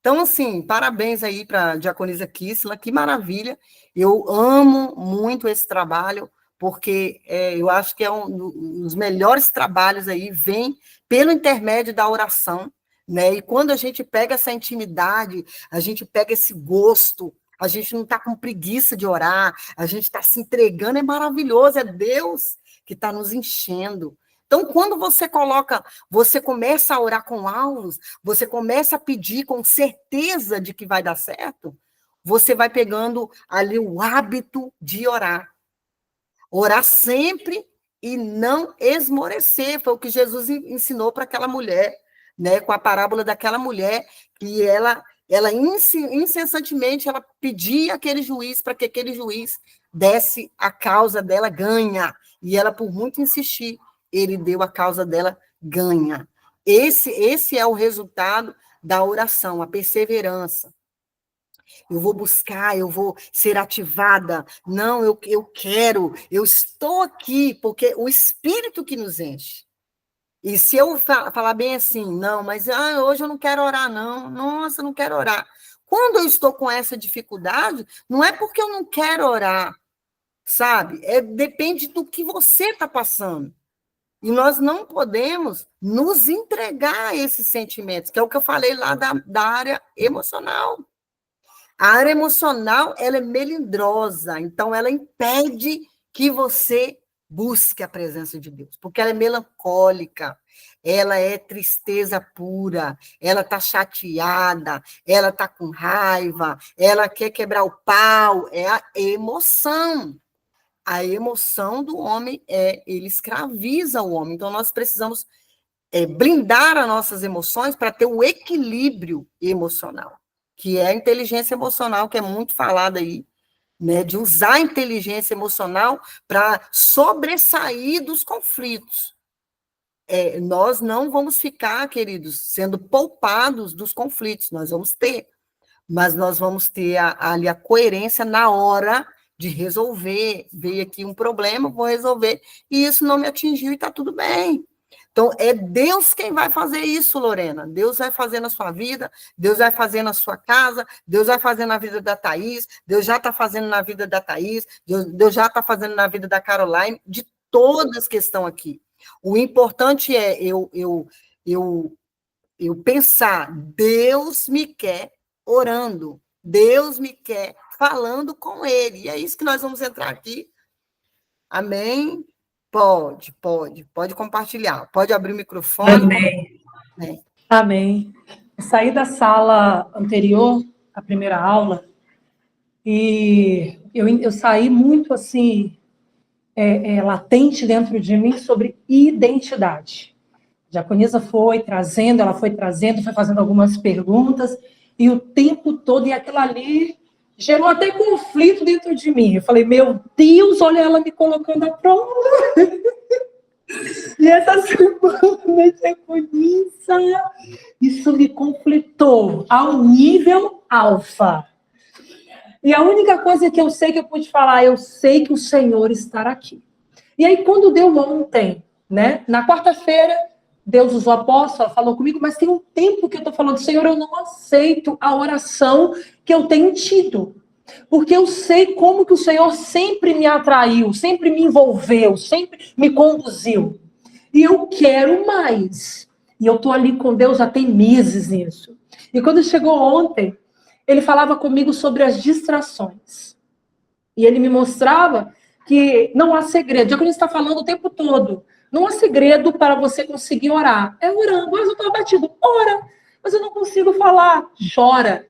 Então, assim, parabéns aí para a diaconisa Kísla, que maravilha. Eu amo muito esse trabalho, porque eu acho que é um dos melhores trabalhos aí, vem pelo intermédio da oração, né? E quando a gente pega essa intimidade, a gente pega esse gosto, a gente não está com preguiça de orar, a gente está se entregando, é maravilhoso, é Deus que está nos enchendo. Então, quando você começa a orar com alvos, você começa a pedir com certeza de que vai dar certo, você vai pegando ali o hábito de orar. Orar sempre e não esmorecer, foi o que Jesus ensinou para aquela mulher, né? Com a parábola daquela mulher, que ela incessantemente ela pedia aquele juiz para que aquele juiz desse a causa dela ganha. E ela, por muito insistir, ele deu a causa dela ganha. Esse é o resultado da oração, a perseverança. Eu vou buscar, eu vou ser ativada. Não, eu quero, eu estou aqui, porque o Espírito que nos enche. E se eu falar bem assim, não, mas hoje eu não quero orar, não. Nossa, eu não quero orar. Quando eu estou com essa dificuldade, não é porque eu não quero orar, sabe? Depende do que você está passando. E nós não podemos nos entregar a esses sentimentos, que é o que eu falei lá da área emocional. A área emocional, ela é melindrosa, então ela impede que você busque a presença de Deus, porque ela é melancólica, ela é tristeza pura, ela está chateada, ela está com raiva, ela quer quebrar o pau, é a emoção. A emoção do homem ele escraviza o homem, então nós precisamos blindar as nossas emoções para ter o equilíbrio emocional, que é a inteligência emocional, que é muito falada aí, né, de usar a inteligência emocional para sobressair dos conflitos. Nós não vamos ficar, queridos, sendo poupados dos conflitos, nós vamos ter, mas nós vamos ter ali a coerência na hora de resolver. Veio aqui um problema, vou resolver, e isso não me atingiu e está tudo bem. Então, é Deus quem vai fazer isso, Lorena. Deus vai fazer na sua vida, Deus vai fazer na sua casa, Deus vai fazer na vida da Thaís, Deus já está fazendo na vida da Thaís, Deus já está fazendo na vida da Caroline, de todas que estão aqui. O importante é eu pensar, Deus me quer orando, Deus me quer falando com Ele. E é isso que nós vamos entrar aqui. Amém? Pode compartilhar. Pode abrir o microfone. Amém. Amém. Eu saí da sala anterior, a primeira aula, e eu saí muito assim, latente dentro de mim sobre identidade. A diaconisa foi trazendo, foi fazendo algumas perguntas, e o tempo todo, e aquilo ali gerou até conflito dentro de mim. Eu falei, meu Deus, olha ela me colocando à prova. E essa semana, diaconisa, isso me conflitou ao nível alfa. E a única coisa que eu sei que eu pude falar, eu sei que o Senhor estará aqui. E aí, quando deu ontem, né, na quarta-feira, Deus usou a apóstola, falou comigo, mas tem um tempo que eu estou falando, Senhor, eu não aceito a oração que eu tenho tido. Porque eu sei como que o Senhor sempre me atraiu, sempre me envolveu, sempre me conduziu. E eu quero mais. E eu estou ali com Deus já tem meses nisso. E quando chegou ontem, ele falava comigo sobre as distrações. E ele me mostrava que não há segredo. Já que a gente está falando o tempo todo, não há segredo para você conseguir orar. É orando. Mas eu estou abatido. Ora. Mas eu não consigo falar. Chora.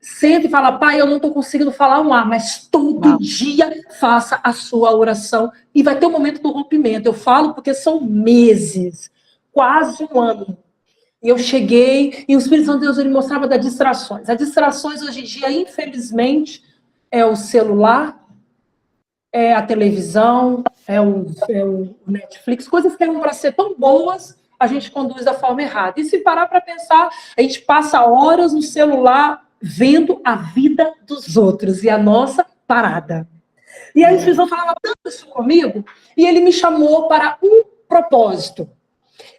Senta e fala, pai, eu não estou conseguindo falar um ar, mas todo dia faça a sua oração. E vai ter um momento do rompimento. Eu falo porque são meses. Quase um ano. E eu cheguei, e o Espírito Santo de Deus ele mostrava das distrações. As distrações hoje em dia, infelizmente, é o celular, é a televisão, é o Netflix, coisas que eram para ser tão boas, a gente conduz da forma errada. E se parar para pensar, a gente passa horas no celular vendo a vida dos outros e a nossa parada. E aí o Espírito Santo falava tanto isso comigo, e ele me chamou para um propósito.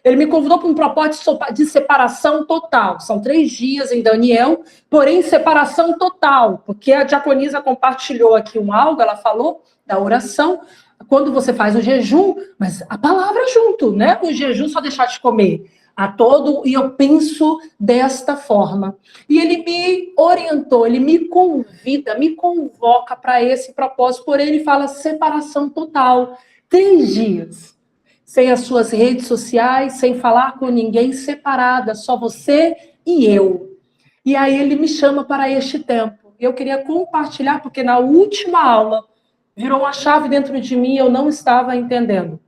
Ele me convidou para um propósito de separação total. São 3 dias em Daniel, porém separação total, porque a diaconisa compartilhou aqui algo, ela falou da oração, quando você faz o jejum, mas a palavra junto, né? O jejum só deixar de comer a todo, e eu penso desta forma. E ele me orientou, ele me convida, me convoca para esse propósito, porém ele fala separação total. 3 dias, sem as suas redes sociais, sem falar com ninguém, separada, só você e eu. E aí ele me chama para este tempo. Eu queria compartilhar, porque na última aula virou uma chave dentro de mim e eu não estava entendendo.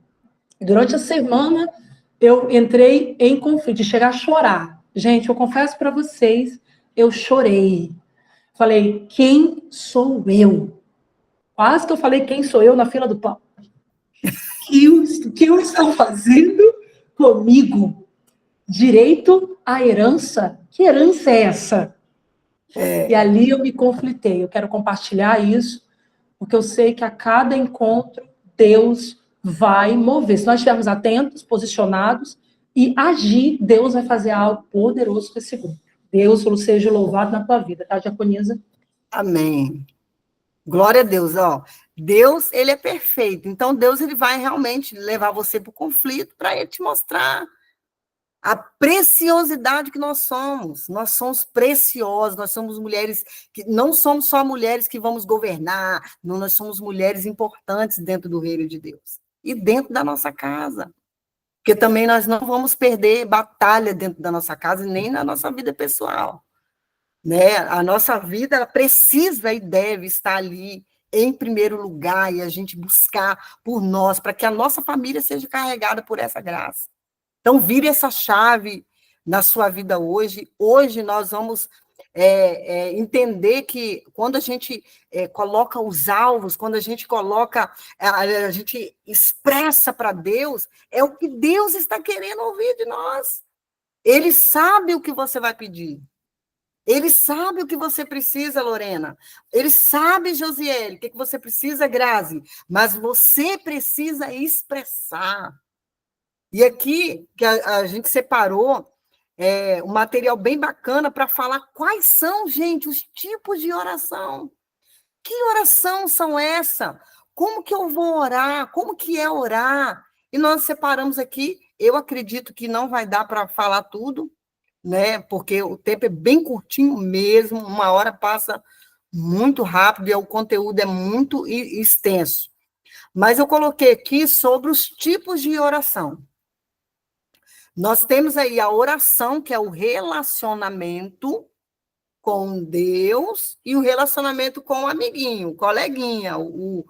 Durante a semana, eu entrei em conflito, de chegar a chorar. Gente, eu confesso para vocês, eu chorei. Falei, quem sou eu? Quase que eu falei, quem sou eu na fila do pão? Que eu estou fazendo comigo? Direito à herança? Que herança é essa? E ali eu me conflitei. Eu quero compartilhar isso, porque eu sei que a cada encontro, Deus vai mover. Se nós estivermos atentos, posicionados e agir, Deus vai fazer algo poderoso com esse grupo. Deus seja louvado na tua vida, tá, diaconisa? Amém. Glória a Deus, ó. Deus, ele é perfeito. Então, Deus, ele vai realmente levar você para o conflito para ele te mostrar a preciosidade que nós somos. Nós somos preciosos, nós somos mulheres que não somos só mulheres que vamos governar, não, nós somos mulheres importantes dentro do reino de Deus e dentro da nossa casa. Porque também nós não vamos perder batalha dentro da nossa casa, nem na nossa vida pessoal. Né? A nossa vida ela precisa e deve estar ali em primeiro lugar e a gente buscar por nós, para que a nossa família seja carregada por essa graça. Então, vire essa chave na sua vida hoje. Hoje nós vamos entender que quando a gente coloca os alvos, quando a gente coloca, a gente expressa para Deus, é o que Deus está querendo ouvir de nós. Ele sabe o que você vai pedir. Ele sabe o que você precisa, Lorena. Ele sabe, Josiele, o que você precisa, Grazi. Mas você precisa expressar. E aqui, que a gente separou um material bem bacana para falar quais são, gente, os tipos de oração. Que oração são essa? Como que eu vou orar? Como que é orar? E nós separamos aqui, eu acredito que não vai dar para falar tudo, né? Porque o tempo é bem curtinho mesmo, 1 hora passa muito rápido e o conteúdo é muito extenso. Mas eu coloquei aqui sobre os tipos de oração. Nós temos aí a oração, que é o relacionamento com Deus e o relacionamento com o amiguinho, o coleguinha, o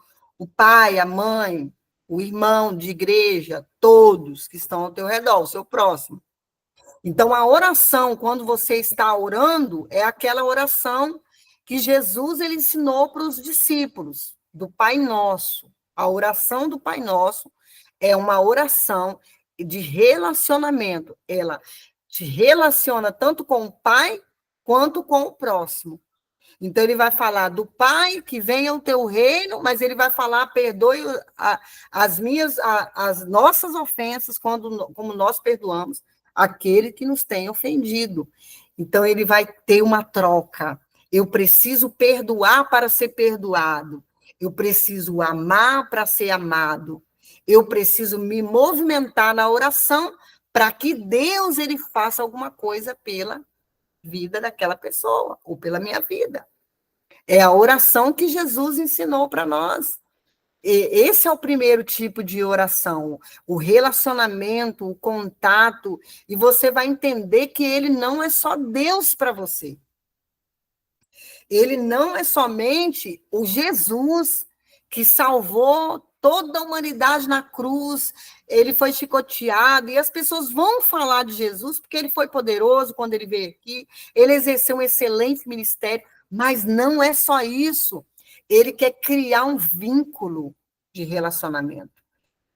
pai, a mãe, o irmão de igreja, todos que estão ao teu redor, o seu próximo. Então, a oração, quando você está orando, é aquela oração que Jesus ele ensinou para os discípulos, do Pai Nosso. A oração do Pai Nosso é uma oração de relacionamento. Ela te relaciona tanto com o Pai quanto com o próximo. Então, ele vai falar do Pai, que venha o teu reino, mas ele vai falar, perdoe as nossas ofensas, como nós perdoamos aquele que nos tem ofendido. Então, ele vai ter uma troca. Eu preciso perdoar para ser perdoado. Eu preciso amar para ser amado. Eu preciso me movimentar na oração para que Deus ele faça alguma coisa pela vida daquela pessoa, ou pela minha vida. É a oração que Jesus ensinou para nós. Esse é o primeiro tipo de oração, o relacionamento, o contato, e você vai entender que ele não é só Deus para você. Ele não é somente o Jesus que salvou toda a humanidade na cruz, ele foi chicoteado, e as pessoas vão falar de Jesus, porque ele foi poderoso quando ele veio aqui, ele exerceu um excelente ministério, mas não é só isso. Ele quer criar um vínculo de relacionamento.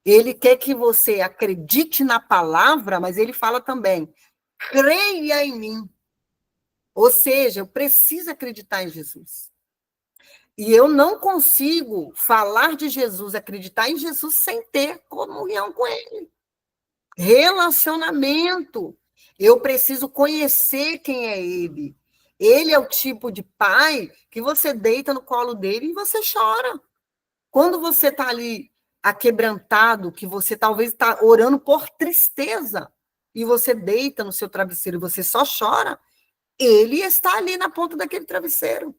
Ele quer que você acredite na palavra, mas ele fala também, creia em mim. Ou seja, eu preciso acreditar em Jesus. E eu não consigo falar de Jesus, acreditar em Jesus, sem ter comunhão com ele. Relacionamento. Eu preciso conhecer quem é ele. Ele é o tipo de pai que você deita no colo dele e você chora. Quando você está ali aquebrantado, que você talvez está orando por tristeza, e você deita no seu travesseiro e você só chora, ele está ali na ponta daquele travesseiro.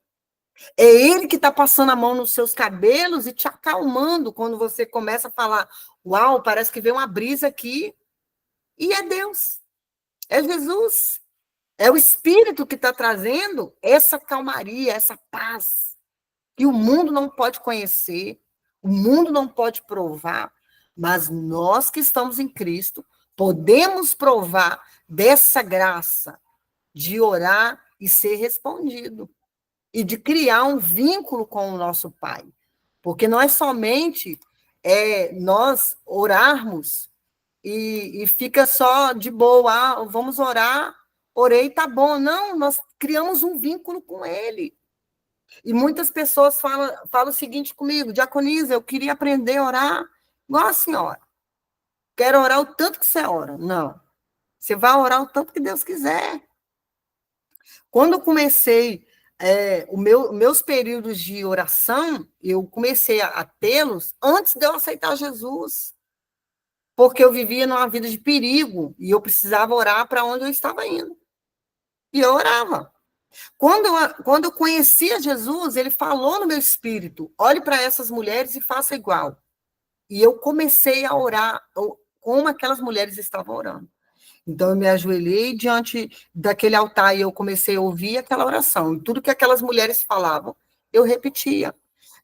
É ele que está passando a mão nos seus cabelos e te acalmando quando você começa a falar, uau, parece que veio uma brisa aqui. E é Deus, é Jesus, é o Espírito que está trazendo essa calmaria, essa paz, que o mundo não pode conhecer, o mundo não pode provar, mas nós que estamos em Cristo, podemos provar dessa graça de orar e ser respondido, e de criar um vínculo com o nosso Pai. Porque não é somente nós orarmos e fica só de boa, vamos orar, orei, tá bom. Não, nós criamos um vínculo com Ele. E muitas pessoas falam o seguinte comigo, Diaconisa, eu queria aprender a orar igual a senhora. Quero orar o tanto que você ora. Não. Você vai orar o tanto que Deus quiser. Quando eu comecei meus períodos de oração, eu comecei a tê-los antes de eu aceitar Jesus. Porque eu vivia numa vida de perigo e eu precisava orar para onde eu estava indo. E eu orava. Quando eu conhecia Jesus, ele falou no meu espírito, olhe para essas mulheres e faça igual. E eu comecei a orar como aquelas mulheres estavam orando. Então, eu me ajoelhei diante daquele altar e eu comecei a ouvir aquela oração. E tudo que aquelas mulheres falavam, eu repetia.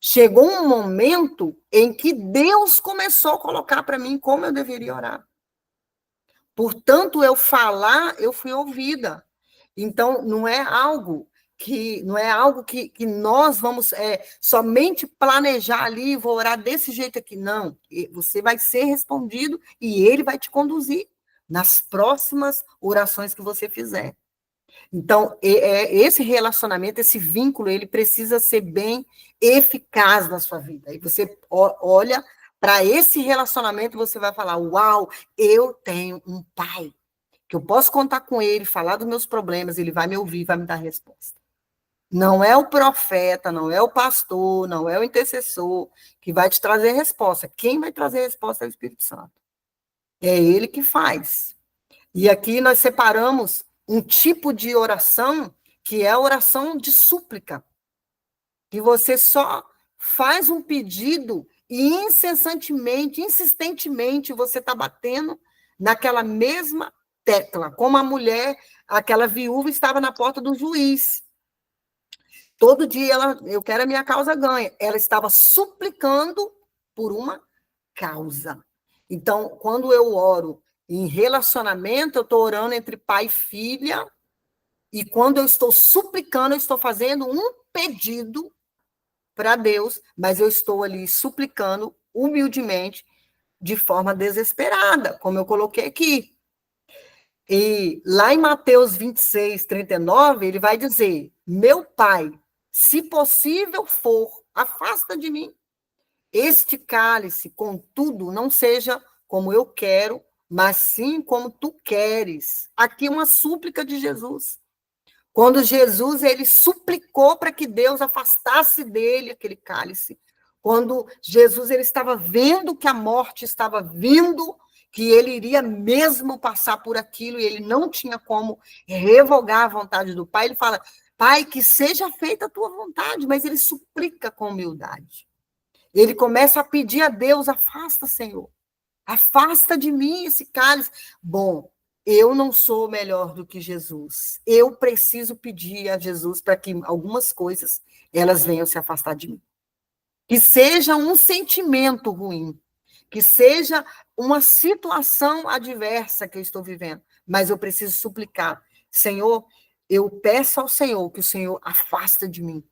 Chegou um momento em que Deus começou a colocar para mim como eu deveria orar. Portanto, eu falar, eu fui ouvida. Então, não é algo que nós vamos somente planejar ali, vou orar desse jeito aqui. Não, você vai ser respondido e ele vai te conduzir nas próximas orações que você fizer. Então, esse relacionamento, esse vínculo, ele precisa ser bem eficaz na sua vida. E você olha para esse relacionamento, você vai falar, uau, eu tenho um pai, que eu posso contar com ele, falar dos meus problemas, ele vai me ouvir, vai me dar resposta. Não é o profeta, não é o pastor, não é o intercessor que vai te trazer resposta. Quem vai trazer resposta é o Espírito Santo. É ele que faz. E aqui nós separamos um tipo de oração que é a oração de súplica, que você só faz um pedido e incessantemente, insistentemente, você está batendo naquela mesma tecla, como a mulher, aquela viúva estava na porta do juiz. Todo dia eu quero a minha causa ganha. Ela estava suplicando por uma causa. Então, quando eu oro em relacionamento, eu estou orando entre pai e filha, e quando eu estou suplicando, eu estou fazendo um pedido para Deus, mas eu estou ali suplicando humildemente, de forma desesperada, como eu coloquei aqui. E lá em Mateus 26, 39, ele vai dizer, meu Pai, se possível for, afasta de mim este cálice, contudo, não seja como eu quero, mas sim como tu queres. Aqui uma súplica de Jesus. Quando Jesus ele suplicou para que Deus afastasse dele aquele cálice, quando Jesus ele estava vendo que a morte estava vindo, que ele iria mesmo passar por aquilo e ele não tinha como revogar a vontade do Pai, ele fala, Pai, que seja feita a tua vontade, mas ele suplica com humildade. Ele começa a pedir a Deus, afasta, Senhor, afasta de mim esse cálice. Bom, eu não sou melhor do que Jesus. Eu preciso pedir a Jesus para que algumas coisas, elas venham se afastar de mim. Que seja um sentimento ruim, que seja uma situação adversa que eu estou vivendo, mas eu preciso suplicar. Senhor, eu peço ao Senhor que o Senhor afasta de mim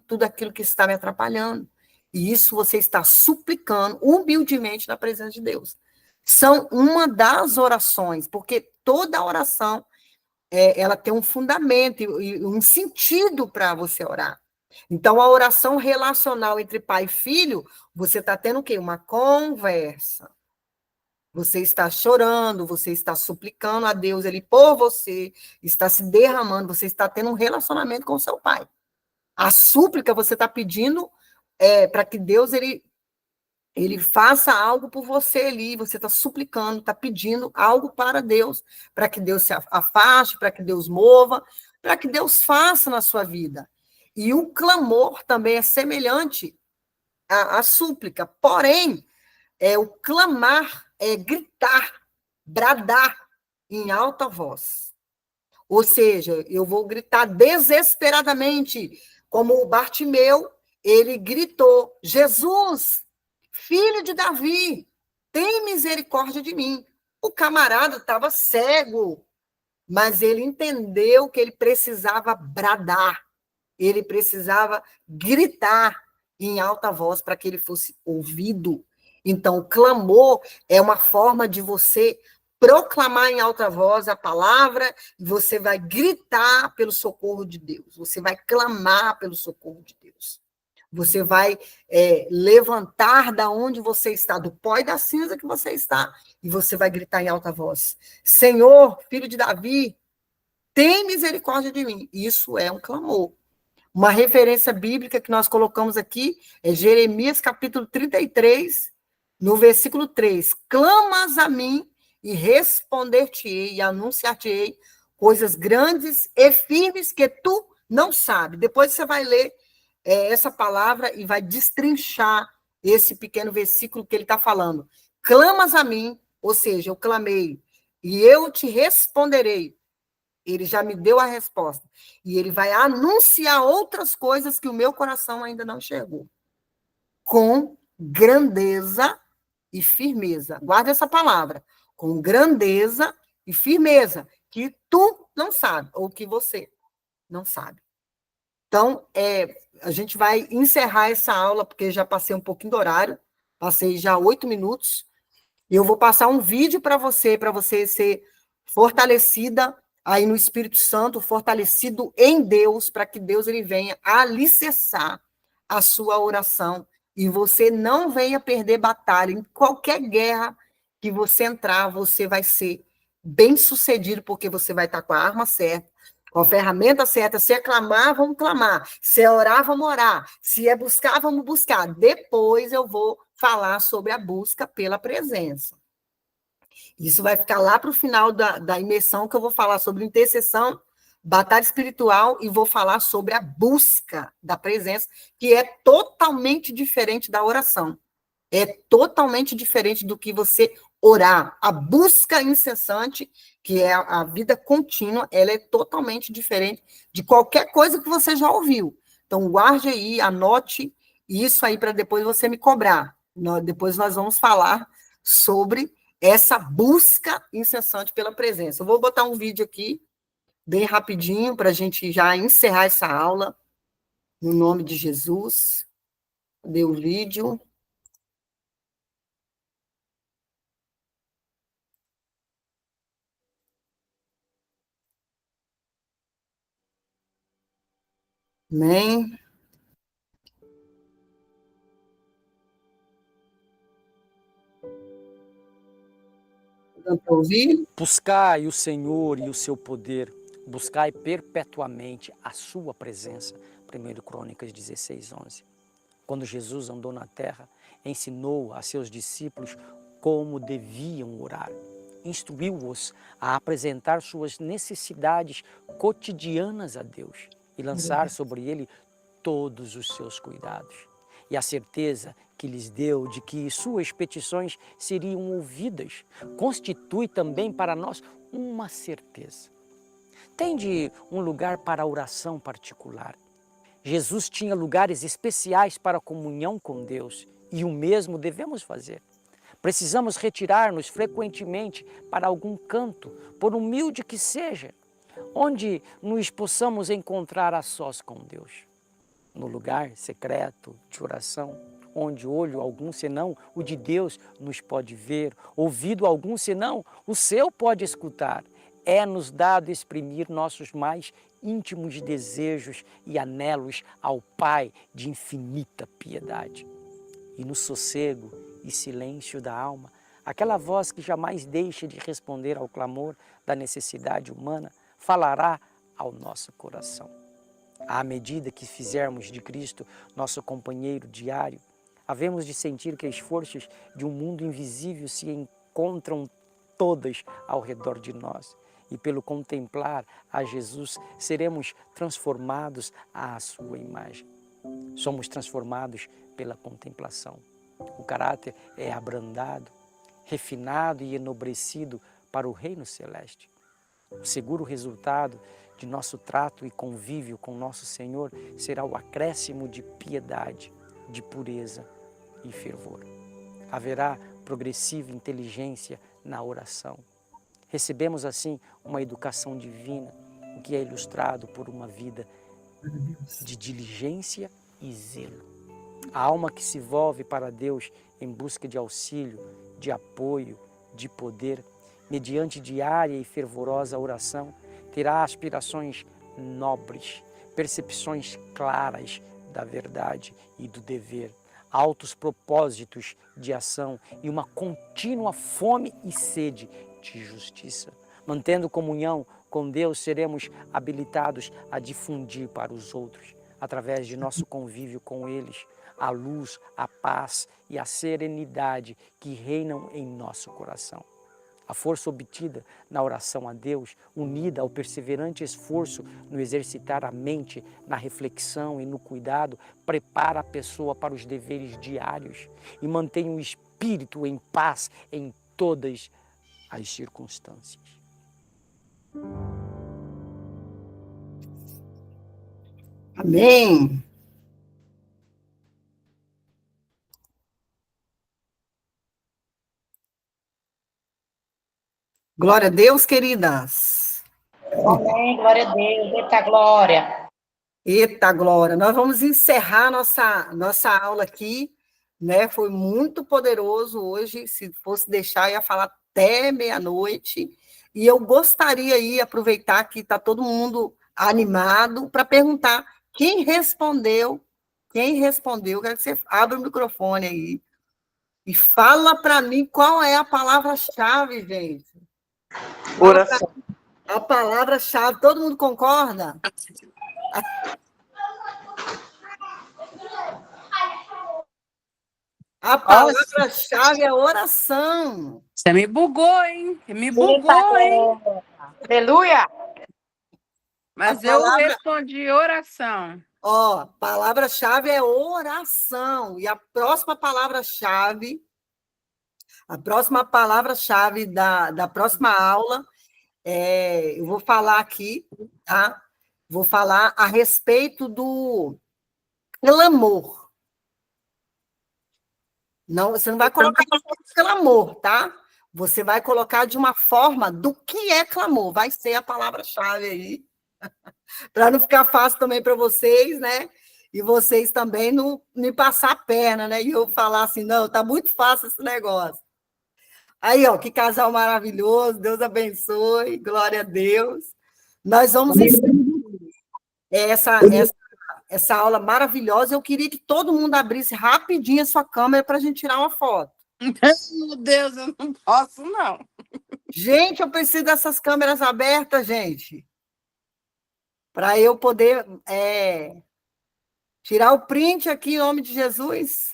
tudo aquilo que está me atrapalhando. E isso você está suplicando humildemente na presença de Deus. São uma das orações, porque toda oração, ela tem um fundamento e um sentido para você orar. Então, a oração relacional entre pai e filho, você está tendo o quê? Uma conversa. Você está chorando, você está suplicando a Deus, ele por você, está se derramando, você está tendo um relacionamento com o seu pai. A súplica você está pedindo para que Deus ele ele faça algo por você ali, você está suplicando, está pedindo algo para Deus, para que Deus se afaste, para que Deus mova, para que Deus faça na sua vida. E o clamor também é semelhante à súplica, porém, o clamar é gritar, bradar em alta voz. Ou seja, eu vou gritar desesperadamente, como o Bartimeu, ele gritou: Jesus, filho de Davi, tem misericórdia de mim. O camarada estava cego, mas ele entendeu que ele precisava bradar, ele precisava gritar em alta voz para que ele fosse ouvido. Então, o clamor é uma forma de você proclamar em alta voz a palavra, e você vai gritar pelo socorro de Deus, você vai clamar pelo socorro de Deus. Você vai levantar da onde você está, do pó e da cinza que você está, e você vai gritar em alta voz: Senhor, filho de Davi, tem misericórdia de mim. Isso é um clamor. Uma referência bíblica que nós colocamos aqui é Jeremias capítulo 33, no versículo 3. Clamas a mim e responder-te-ei e anunciar-te-ei coisas grandes e firmes que tu não sabes. Depois você vai ler essa palavra e vai destrinchar esse pequeno versículo que ele está falando. Clamas a mim, ou seja, eu clamei, e eu te responderei. Ele já me deu a resposta. E ele vai anunciar outras coisas que o meu coração ainda não enxergou. Com grandeza e firmeza. Guarda essa palavra. Com grandeza e firmeza. Que tu não sabe, ou que você não sabe. Então, a gente vai encerrar essa aula, porque já passei um pouquinho do horário. Passei já 8 minutos. E eu vou passar um vídeo para você ser fortalecida aí no Espírito Santo, fortalecido em Deus, para que Deus ele venha alicerçar a sua oração e você não venha perder batalha. Em qualquer guerra que você entrar, você vai ser bem-sucedido, porque você vai estar com a arma certa, com a ferramenta certa. Se é clamar, vamos clamar. Se é orar, vamos orar. Se é buscar, vamos buscar. Depois eu vou falar sobre a busca pela presença. Isso vai ficar lá para o final da imersão, que eu vou falar sobre intercessão, batalha espiritual, e vou falar sobre a busca da presença, que é totalmente diferente da oração. É totalmente diferente do que você orar. A busca incessante, que é a vida contínua, ela é totalmente diferente de qualquer coisa que você já ouviu. Então, guarde aí, anote isso aí para depois você me cobrar. Depois nós vamos falar sobre essa busca incessante pela presença. Eu vou botar um vídeo aqui, bem rapidinho, para a gente já encerrar essa aula, no nome de Jesus. Cadê o vídeo? Amém. Dá para ouvir? Buscai o Senhor e o seu poder, buscai perpetuamente a sua presença. 1 Crônicas 16:11. Quando Jesus andou na terra, ensinou a seus discípulos como deviam orar. Instruiu-os a apresentar suas necessidades cotidianas a Deus e lançar sobre ele todos os seus cuidados. E a certeza que lhes deu de que suas petições seriam ouvidas constitui também para nós uma certeza. Tende um lugar para a oração particular. Jesus tinha lugares especiais para a comunhão com Deus, e o mesmo devemos fazer. Precisamos retirar-nos frequentemente para algum canto, por humilde que seja, onde nos possamos encontrar a sós com Deus. No lugar secreto de oração, onde olho algum senão o de Deus nos pode ver, ouvido algum senão o seu pode escutar, é-nos dado exprimir nossos mais íntimos desejos e anelos ao Pai de infinita piedade. E no sossego e silêncio da alma, aquela voz que jamais deixa de responder ao clamor da necessidade humana, falará ao nosso coração. À medida que fizermos de Cristo nosso companheiro diário, havemos de sentir que as forças de um mundo invisível se encontram todas ao redor de nós. E pelo contemplar a Jesus, seremos transformados à sua imagem. Somos transformados pela contemplação. O caráter é abrandado, refinado e enobrecido para o reino celeste. O seguro resultado de nosso trato e convívio com nosso Senhor será o acréscimo de piedade, de pureza e fervor. Haverá progressiva inteligência na oração. Recebemos assim uma educação divina, o que é ilustrado por uma vida de diligência e zelo. A alma que se volve para Deus em busca de auxílio, de apoio, de poder, mediante diária e fervorosa oração, terá aspirações nobres, percepções claras da verdade e do dever, altos propósitos de ação e uma contínua fome e sede de justiça. Mantendo comunhão com Deus, seremos habilitados a difundir para os outros, através de nosso convívio com eles, a luz, a paz e a serenidade que reinam em nosso coração. A força obtida na oração a Deus, unida ao perseverante esforço no exercitar a mente, na reflexão e no cuidado, prepara a pessoa para os deveres diários e mantém o espírito em paz em todas as circunstâncias. Amém. Glória a Deus, queridas. Amém, glória a Deus, eita glória. Eita, glória. Nós vamos encerrar nossa aula aqui, né? Foi muito poderoso hoje. Se fosse deixar, eu ia falar até meia-noite. E eu gostaria aí, aproveitar que está todo mundo animado, para perguntar quem respondeu. Quero que você abra o microfone aí e fala para mim qual é a palavra-chave, gente. Oração. A palavra-chave, todo mundo concorda? A palavra-chave é oração. Você me bugou, hein? Me bugou, hein? Aleluia. Mas eu respondi oração. Ó, palavra-chave é oração. E a próxima palavra-chave da próxima aula, eu vou falar aqui, tá? Vou falar a respeito do clamor. Não, você não vai colocar clamor, tá? Você vai colocar de uma forma do que é clamor. Vai ser a palavra-chave aí. Para não ficar fácil também para vocês, né? E vocês também não me passar a perna, né? E eu falar assim, não, tá muito fácil esse negócio. Aí, ó, que casal maravilhoso, Deus abençoe, glória a Deus. Nós vamos essa aula maravilhosa. Eu queria que todo mundo abrisse rapidinho a sua câmera para a gente tirar uma foto. Meu Deus, eu não posso, não. Gente, eu preciso dessas câmeras abertas, gente, para eu poder tirar o print aqui em nome de Jesus.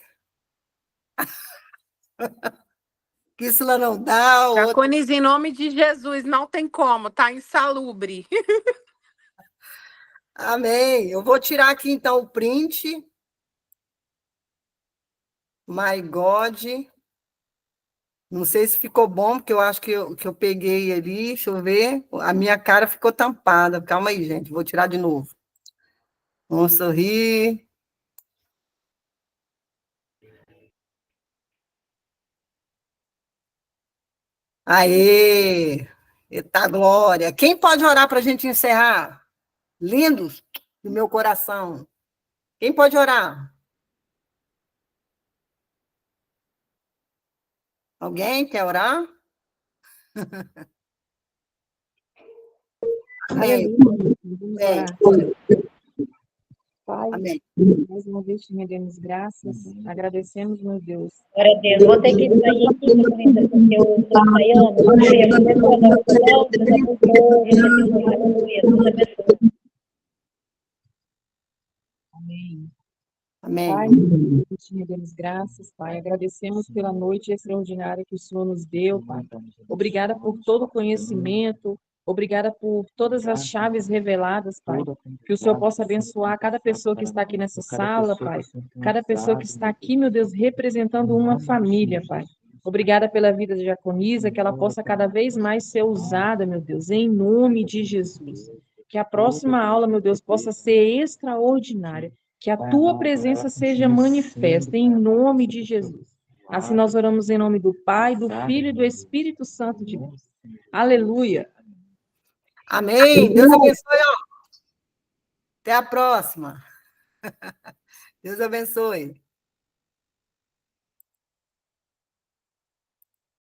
Que isso lá não dá. Jacones, em nome de Jesus, não tem como, tá insalubre. Amém. Eu vou tirar aqui, então, o print. My God. Não sei se ficou bom, porque eu acho que eu peguei ali. Deixa eu ver. A minha cara ficou tampada. Calma aí, gente. Vou tirar de novo. Vamos sorrir. Aê! Eita glória! Quem pode orar para a gente encerrar? Lindos do meu coração. Quem pode orar? Alguém quer orar? Amém. Pai, Amém. mais uma vez te rendemos graças, agradecemos, meu Deus. Glória a Deus. Vou ter que sair aqui, porque eu estou ensaiando. Deus abençoe. Amém. Amém. Pai, te rendemos graças, Pai. Agradecemos pela noite extraordinária que o Senhor nos deu, Pai. Obrigada por todo o conhecimento, obrigada por todas as chaves reveladas, Pai. Que o Senhor possa abençoar cada pessoa que está aqui nessa sala, Pai. Cada pessoa que está aqui, meu Deus, representando uma família, Pai. Obrigada pela vida de Diaconisa, que ela possa cada vez mais ser usada, meu Deus, em nome de Jesus. Que a próxima aula, meu Deus, possa ser extraordinária. Que a tua presença seja manifesta em nome de Jesus. Assim nós oramos em nome do Pai, do Filho e do Espírito Santo de Deus. Aleluia. Amém. Deus abençoe. Ó. Até a próxima. Deus abençoe.